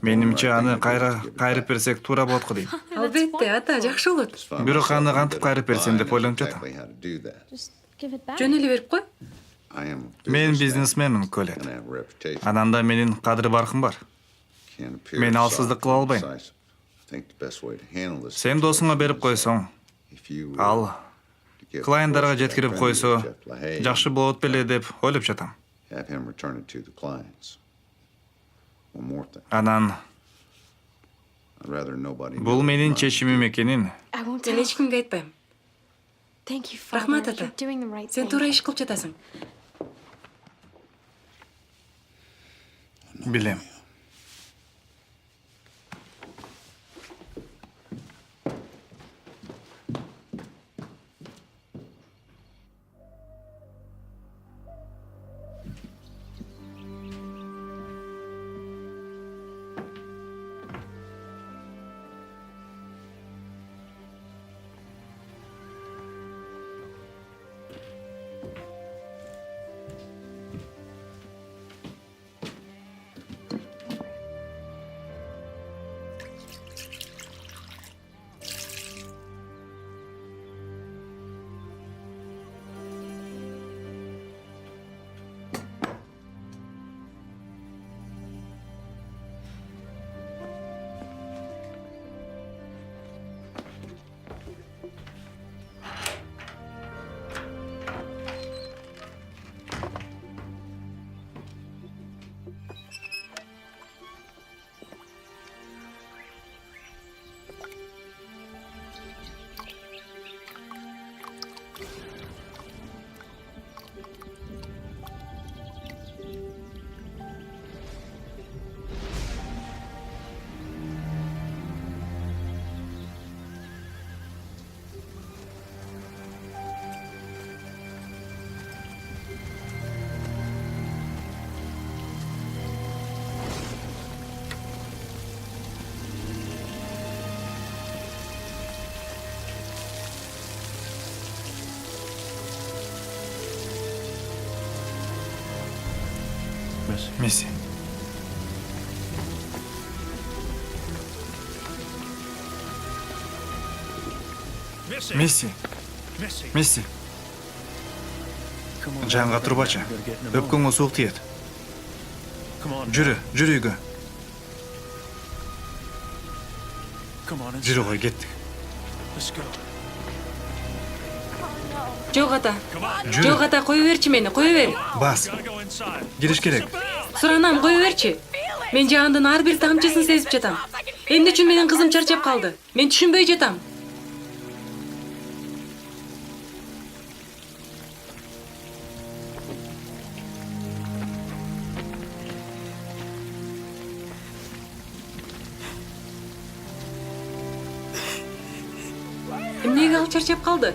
Менимче аны кайрып берсек туура болот го дейм. Албетте, ата, жакшы болот. Бирок аны кантип кайрып берсем деп ойлонуп жатам. Жөн эле берип кой. Мен бизнесменмин, Колет. Анан да менин кадыр баркым бар. Мен алсыздык кыла албайм. Сен досуңа берип койсоң, ал клайендарга жеткирип койсо, жакшы болот беле деп ойлоп жатам. Анан бул менин чечимим экенин Мен эч кимге айтпайм. Рахмат, ата. Сен туура иш кылып жатасың. билем. Мисси. Мисси. Мисси. Жанга турбачы. Өпкөнгө суук тиет. Жүрү үйгө. Жүрү кой, кеттик. Жок, ата. Жок, ата, кое берчи мени, кое бер. Бас. Кириш керек. Суранам, кое берчи. Мен жаандын ар бир тамчысын сезип жатам. Эмне үчүн менин кызым чарчап калды? Мен түшүнбөй жатам. Эмнеге ал чарчап калды?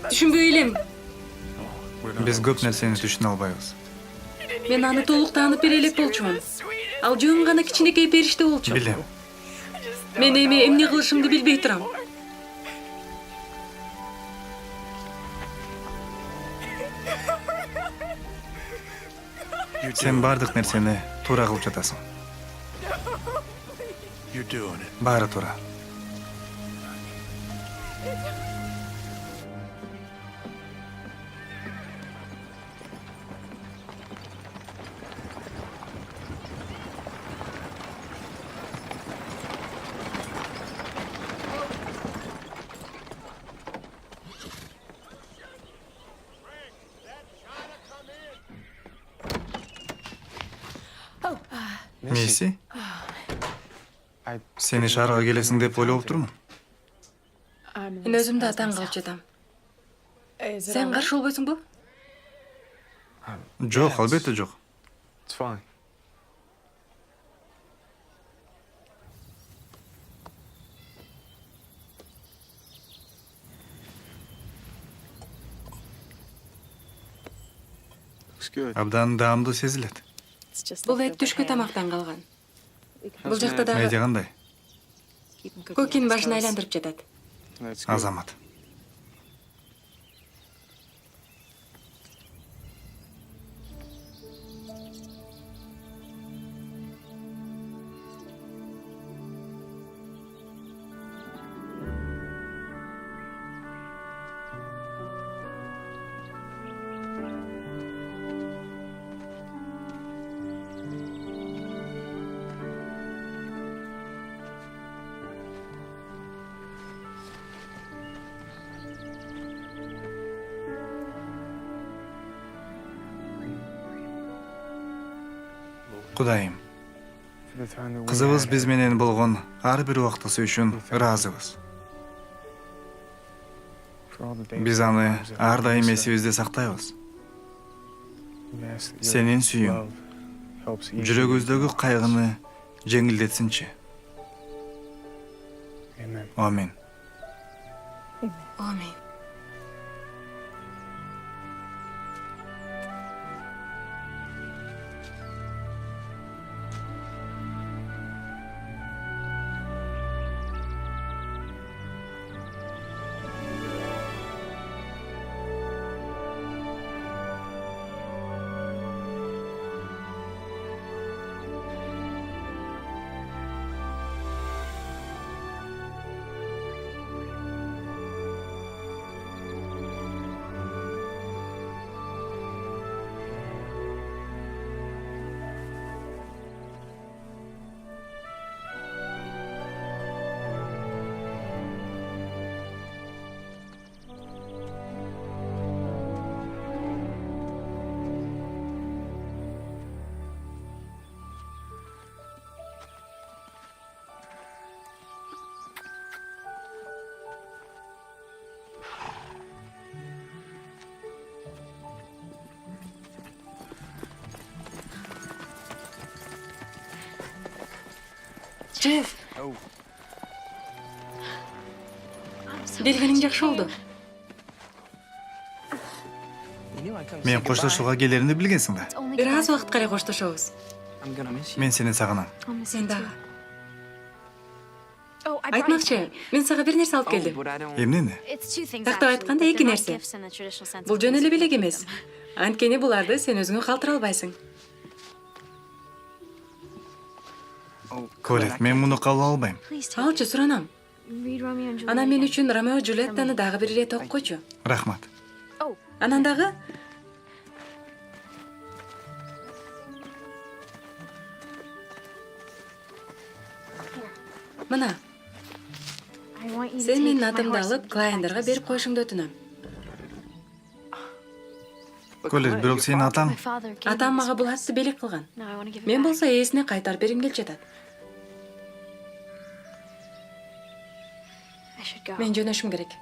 Түшүнбөй элем. Биз көп нерсени түшүнө албайбыз. Мен аны толук таанып бере элек болчумун. Ал жөн гана кичинекей периште болчу. Билем. Мен эми эмне кылышымды билбей турам. Сен бардык нерсени туура кылып жатасың. Баары туура. Мисси? Сени шаарга келесиң деп ойлоп турмун. Мен өзім да таң қалып жатам. Сен қаршы болбойсың бу? Жоқ, албетте жоқ. It's fine. Looks good. Абдан даамдуу сезилет. Бұл эт түшкө тамақтан қалған. Бұл жақта да Мэйди кандай? көкин башын айландырып жатат. That's good. Азамат. Кудайым, For the time that we кызыбыз had биз her, менен болгон ар бир убактысы үчүн ыраазыбыз. for all the days Биз of our аны lives that ар we дайым miss her, эсибизде сактайбыз. we ask that your Сенин сүйүң love helps ease жүрөгүбүздөгү кайгыны жеңилдетсинчи. Amen. Амин. Амин. Джефф. Келгениң жакшы болду. Мен коштошууга келеримди билгенсиң да. Бир аз убакытка эле коштошобуз. Мен сени сагынам. Сен дагы. Айтмакчы, мен сага бир нерсе алып келдим. Эмнени? Тактап айтканда эки нерсе. Бул жөн эле белек эмес. Анткени буларды сен өзүңө калтыра албайсың. Колет, мен муну кабыл албайм. Алчы, суранам. Анан мен үчүн Ромео Джульеттаны дагы бир ирет окуп койчу. Рахмат. Анан дагы мына, сен менин атымды алып Клайндарга берип коюшуңду өтүнөм. Колет, бирок сенин атаң Атам мага бул атты белек кылган. Мен болсо ээсине кайтарып бергим келип жатат. Мен жөнөшүм керек.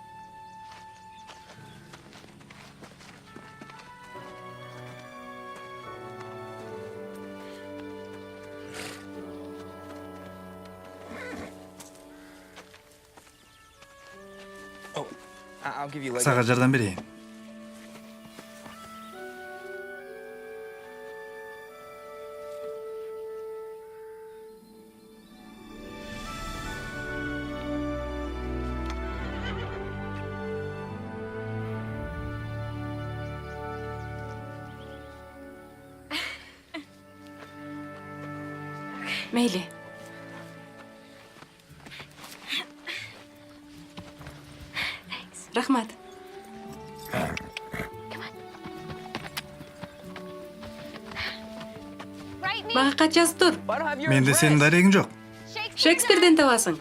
сага жардам берейин. Мейли. Рахмат. Мага кат жазып тур. Менде сенин дарегиң жок. Шекспирден табасың.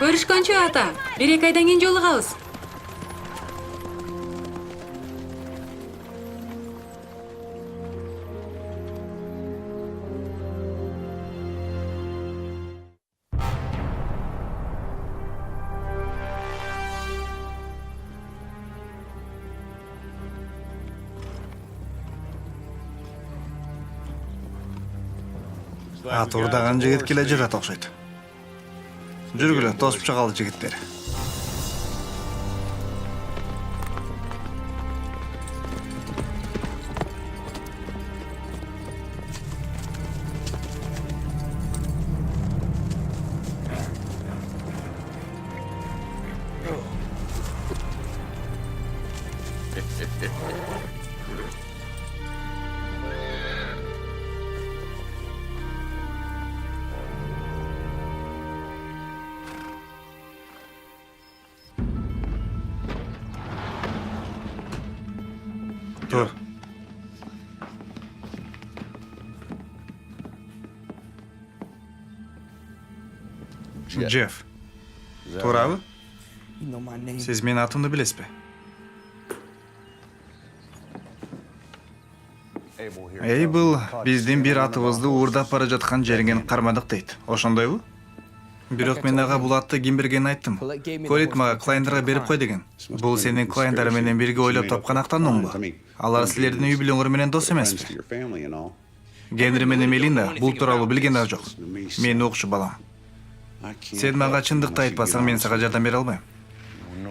Көрүшкөнчө ата. 1-2 айдан кийин жолугабыз. Ат урдаган жигит келе жатат окшойт. Жүргүлө, тосуп чыгалы жигиттер. Тур. Джефф. Туурабы? Сиз менин атымды билесизби? Эйбл биздин бир атыбызды уурдап бара жаткан жеринен кармадык дейт. Ошондойбу? Бирок мен ага бул атты ким бергенин айттым. Колет мага клайндарга берип кой деген. Бул сенин клайндар менен бирге ойлоп тапкан актануңбу? Алар силердин үй бүлөңөр менен дос эмеспи? Генри менен Мелинда бул тууралуу билген да жок. Мен окуучу балам. Сен мага чындыкты айтпасаң, мен сага жардам бере албайм.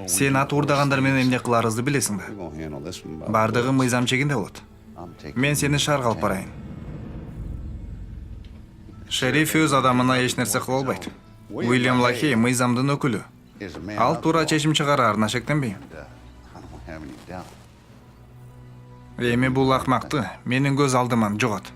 Сен ат уурдагандар менен эмне кыларыбызды билесиң да. Бардыгы мыйзам чегинде болот. Мен сени шаарга алып барайын. Шериф өз адамына эч нерсе кыла албайт. Уильям Лахей мыйзамдын өкүлү. Ал туура чечим чыгараарына шектенбейм. Эми бул акмакты менин көз алдыман жогот.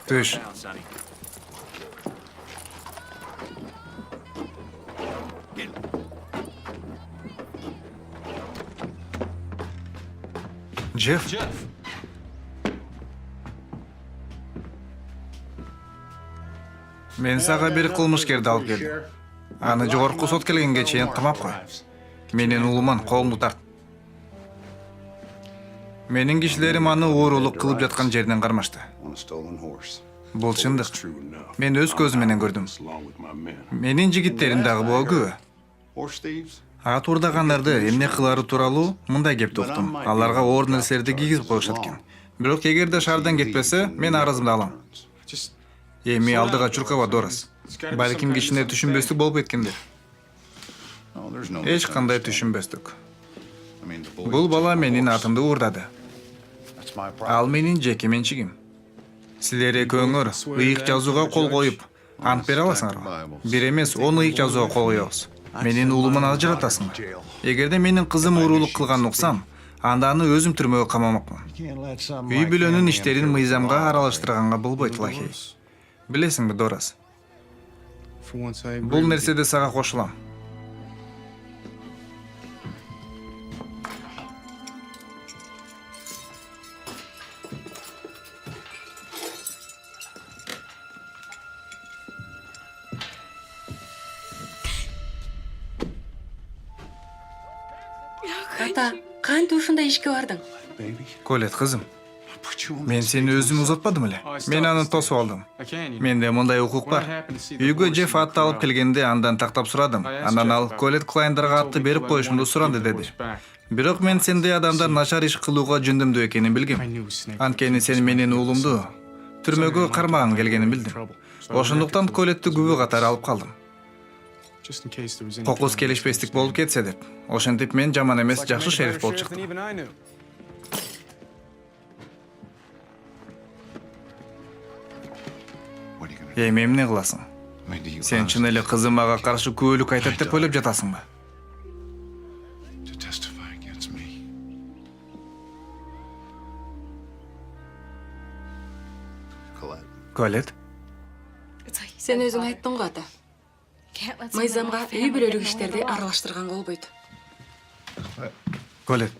Түш. Джефф. Мен сага бир кылмышкерди алып келдим. Аны жогорку сот келгенге чейин камап кой. Менин уулуман колуңду тарт. Менин кишилерим аны оорулук кылып жаткан жерден кармашты. Бул чындык. Мен өз көзүм менен көрдүм. Менин жигиттерим дагы буга күбө. Ат уурдагандарды эмне кылары тууралуу мындай кепти уктум. Аларга оор нерселерди кийгизип коюшат экен. Бирок эгерде шаардан кетпесе, мен арызымды алам. Эми алдыга чуркаба Дорас. Балким кичине түшүнбөстүк болуп кеткендир. Эч кандай түшүнбөстүк. Бул бала менин атымды уурдады. Ал менин жеке менчигим. Силер экөөңөр ыйык жазууга кол коюп, ант бере аласыңарбы? Бир эмес, 10 ыйык жазууга кол коебуз. Менин уулуман ажыратасыңар. Эгерде менин кызым уурулук кылган уксам, анда аны өзүм түрмөгө камамакмын. Үй бүлөнүн иштерин мыйзамга аралаштырганга болбойт, Лахей. Билесиңби, Дорас? Бул нерседе сага кошулам. Ата, кантип ушундай ишке бардың? Колет кызым, мен сени өзүм узатпадым эле. Мен аны тосуп алдым. Менде мындай укук бар. Үйгө Джефф атты алып келгенде андан тактап сурадым. Андан ал Колет клайндарга атты берип коюшумду суранды деди. Бирок мен сендей адамдар начар иш кылууга жөндөмдүү экенин билгем. Анткени сен менин уулумду түрмөгө кармаган келгенин билдим. Ошондуктан Колетти күбө катары алып калдым. Just in case there was any Кокус келишпестик болуп кетсе деп. Ошентип мен жаман эмес, жакшы шериф болуп чыктым. Even I knew. What are you gonna do? Эми эмне кыласың? When do you Сен чын эле кызым мага каршы күбөлүк айтат деп ойлоп жатасыңбы? to testify against me? Colette. Колет, Сен өзүң айттың го ата. Мыйзамга үй бүлөлүк иштерди аралаштырганга болбойт. Колет.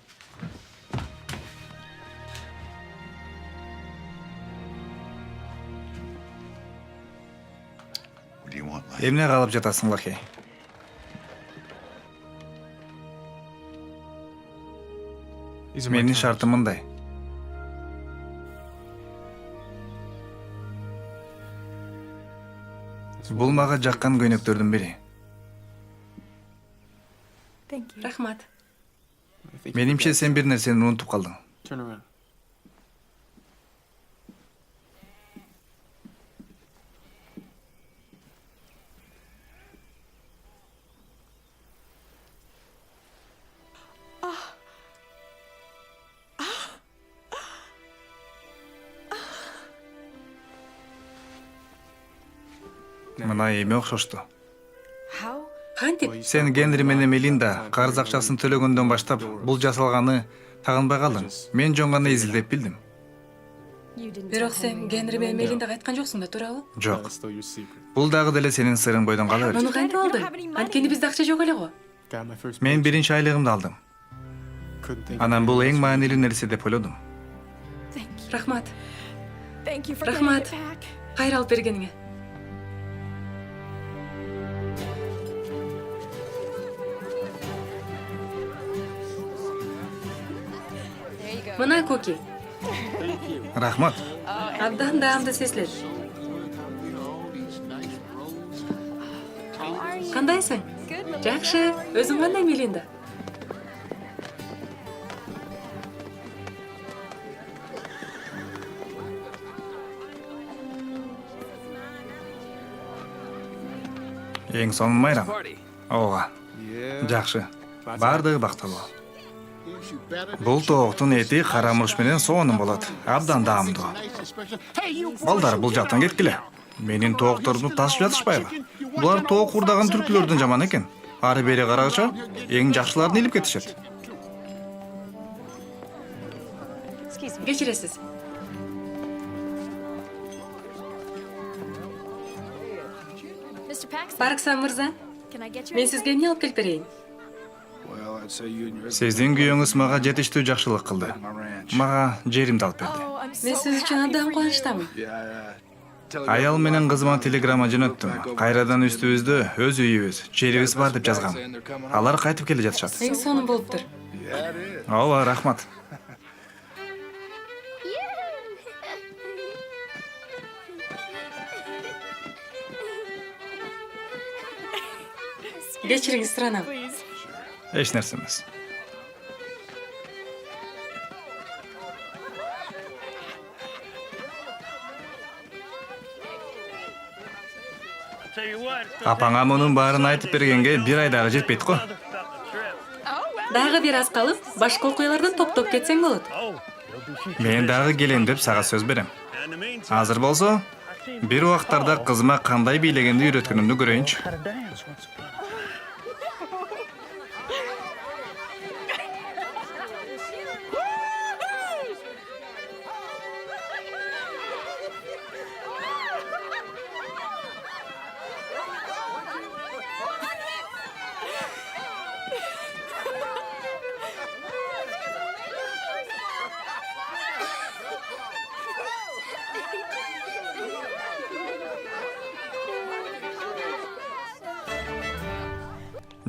What do you want, lad? Эмне калып жатасың, Лахей? These are my Менин terms. шартым мындай. Бул мага жаккан көйнөктөрдүн бири. Рахмат. I think Менимче сен бир нерсени унутуп калдың. turn around. Мына эми окшошту. Кантип? Сен Генри менен Мелинда карыз акчасын төлөгөндөн баштап бул жасалганы тагынбай калдың. Мен жөн гана изилдеп билдим. Бирок сен Генри менен Мелиндага айткан жоксуң да, туурабы? Жок. That's still your secret. Бул дагы деле сенин сырың бойдон кала берет. Муну кантип алдың? Анткени бизде акча жок эле го. Got my first. Мен биринчи айлыгымды алдым. Couldn't think. Анан бул эң маанилүү нерсе деп ойлодум. Рахмат. Рахмат. Кайра алып бергениңе. Мына Коки. Рахмат. Абдан даамдуу сезилет. Кандайсың? Жакшы. Өзүң кандай, Мелинда? Эң сонун майрам. Ооба. Жакшы. Бардыгы бакталуу. Бул тооктун эти кара мурч менен соонун болот. Абдан даамдуу. Балдар, бул жактан кеткиле. Менин тоокторумду ташып жатышпайбы? Булар тоок урдаган түркүлөрдөн жаман экен. Ары бери карагыча эң жакшыларын илип кетишет. Кечиресиз. Парксан мырза, мен сизге эмне алып келип берейин? Well, I'd say you and your Сиздин күйөөңүз мага жетиштүү жакшылык кылды. my ranch. Мага жеримди алып берди. Мен сиз үчүн абдан кубанычтамын. Tell Аял менен кызыма телеграмма жөнөттүм. Кайрадан үстүбүздө өз үйүбүз, жерибиз бар деп жазгам. Алар кайтып келе жатышат. Эң сонун болуптур. Ооба, рахмат. Кечириңиз, Странам. Эч нерсе эмес. Апаңа мунун баарын айтып бергенге бир ай дагы жетпейт го. Дагы бир аз калып, башка окуялардан топтоп кетсең болот. Мен дагы келем деп сага сөз берем. Азыр болсо, бир убактарда кызыма кандай бийлегенди үйрөткөнүмдү көрөйүнчү.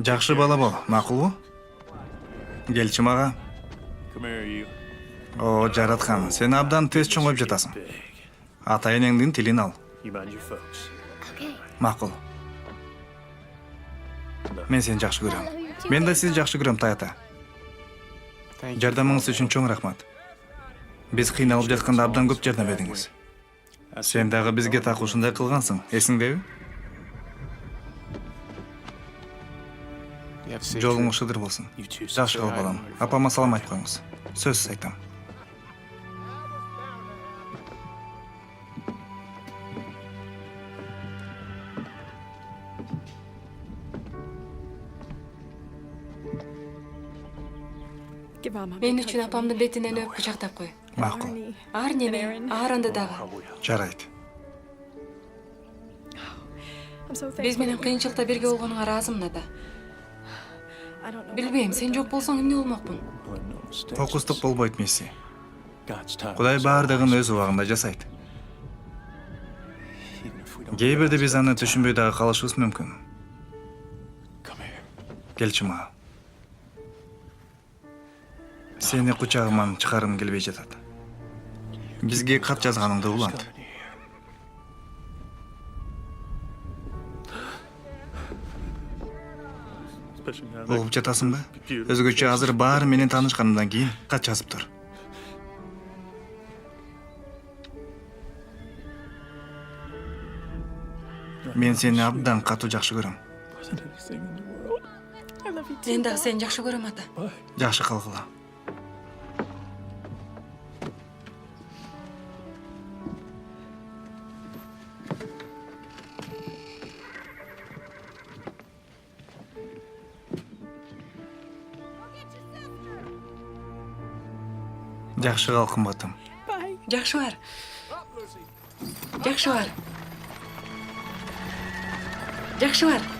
Жакшы бала бол, макулбу? Келчи мага. Come here, you. О, Жараткан, сен абдан тез чоңоюп жатасың. Ата энеңдин тилин ал. You mind your folks. Макул. Мен сени жакшы көрөм. Мен да сизди жакшы көрөм, Таята. Thank you. Жардамыңыз үчүн чоң рахмат. Биз кыйналып жатканда абдан көп жардам бердиңиз. Сен дагы бизге так ушундай кылгансың, эсиңдеби? have safe Жолуңуз trip. шыдыр болсын. You too, Жакшы кыл sister. балам. Апама салам айтып коюңуз. Сөзсүз айтам. Мен үчүн апамдын бетинен өп кучактап кой. Макул. Ар неме, Ааронду дагы. Жарайт. Биз менен кыйынчылыкта бирге болгонуңа ыраазымын ата. Билбейм, сен жок болсоң эмне болмокмун? Окустук болбойт Месси. God's time. Кудай баардыгын өз убагында жасайт. Even if we don't Кээ бирде биз аны түшүнбөй дагы калышыбыз мүмкүн. come here. Келчи мага. Сени кучагыман чыгарым келбей жатат. Бизге кат жазганыңды улант. Especially now that Угуп жатасыңбы? Өзгөчө азыр баары менен таанышканымдан кийин кат жазып тур. Мен сени абдан катуу жакшы көрөм. wasn't anything in the world. Мен дагы сени жакшы көрөм ата. Жакшы кылгыла. Жакшы кал кымбатым. Жакшы бар. Жакшы бар. Жакшы бар.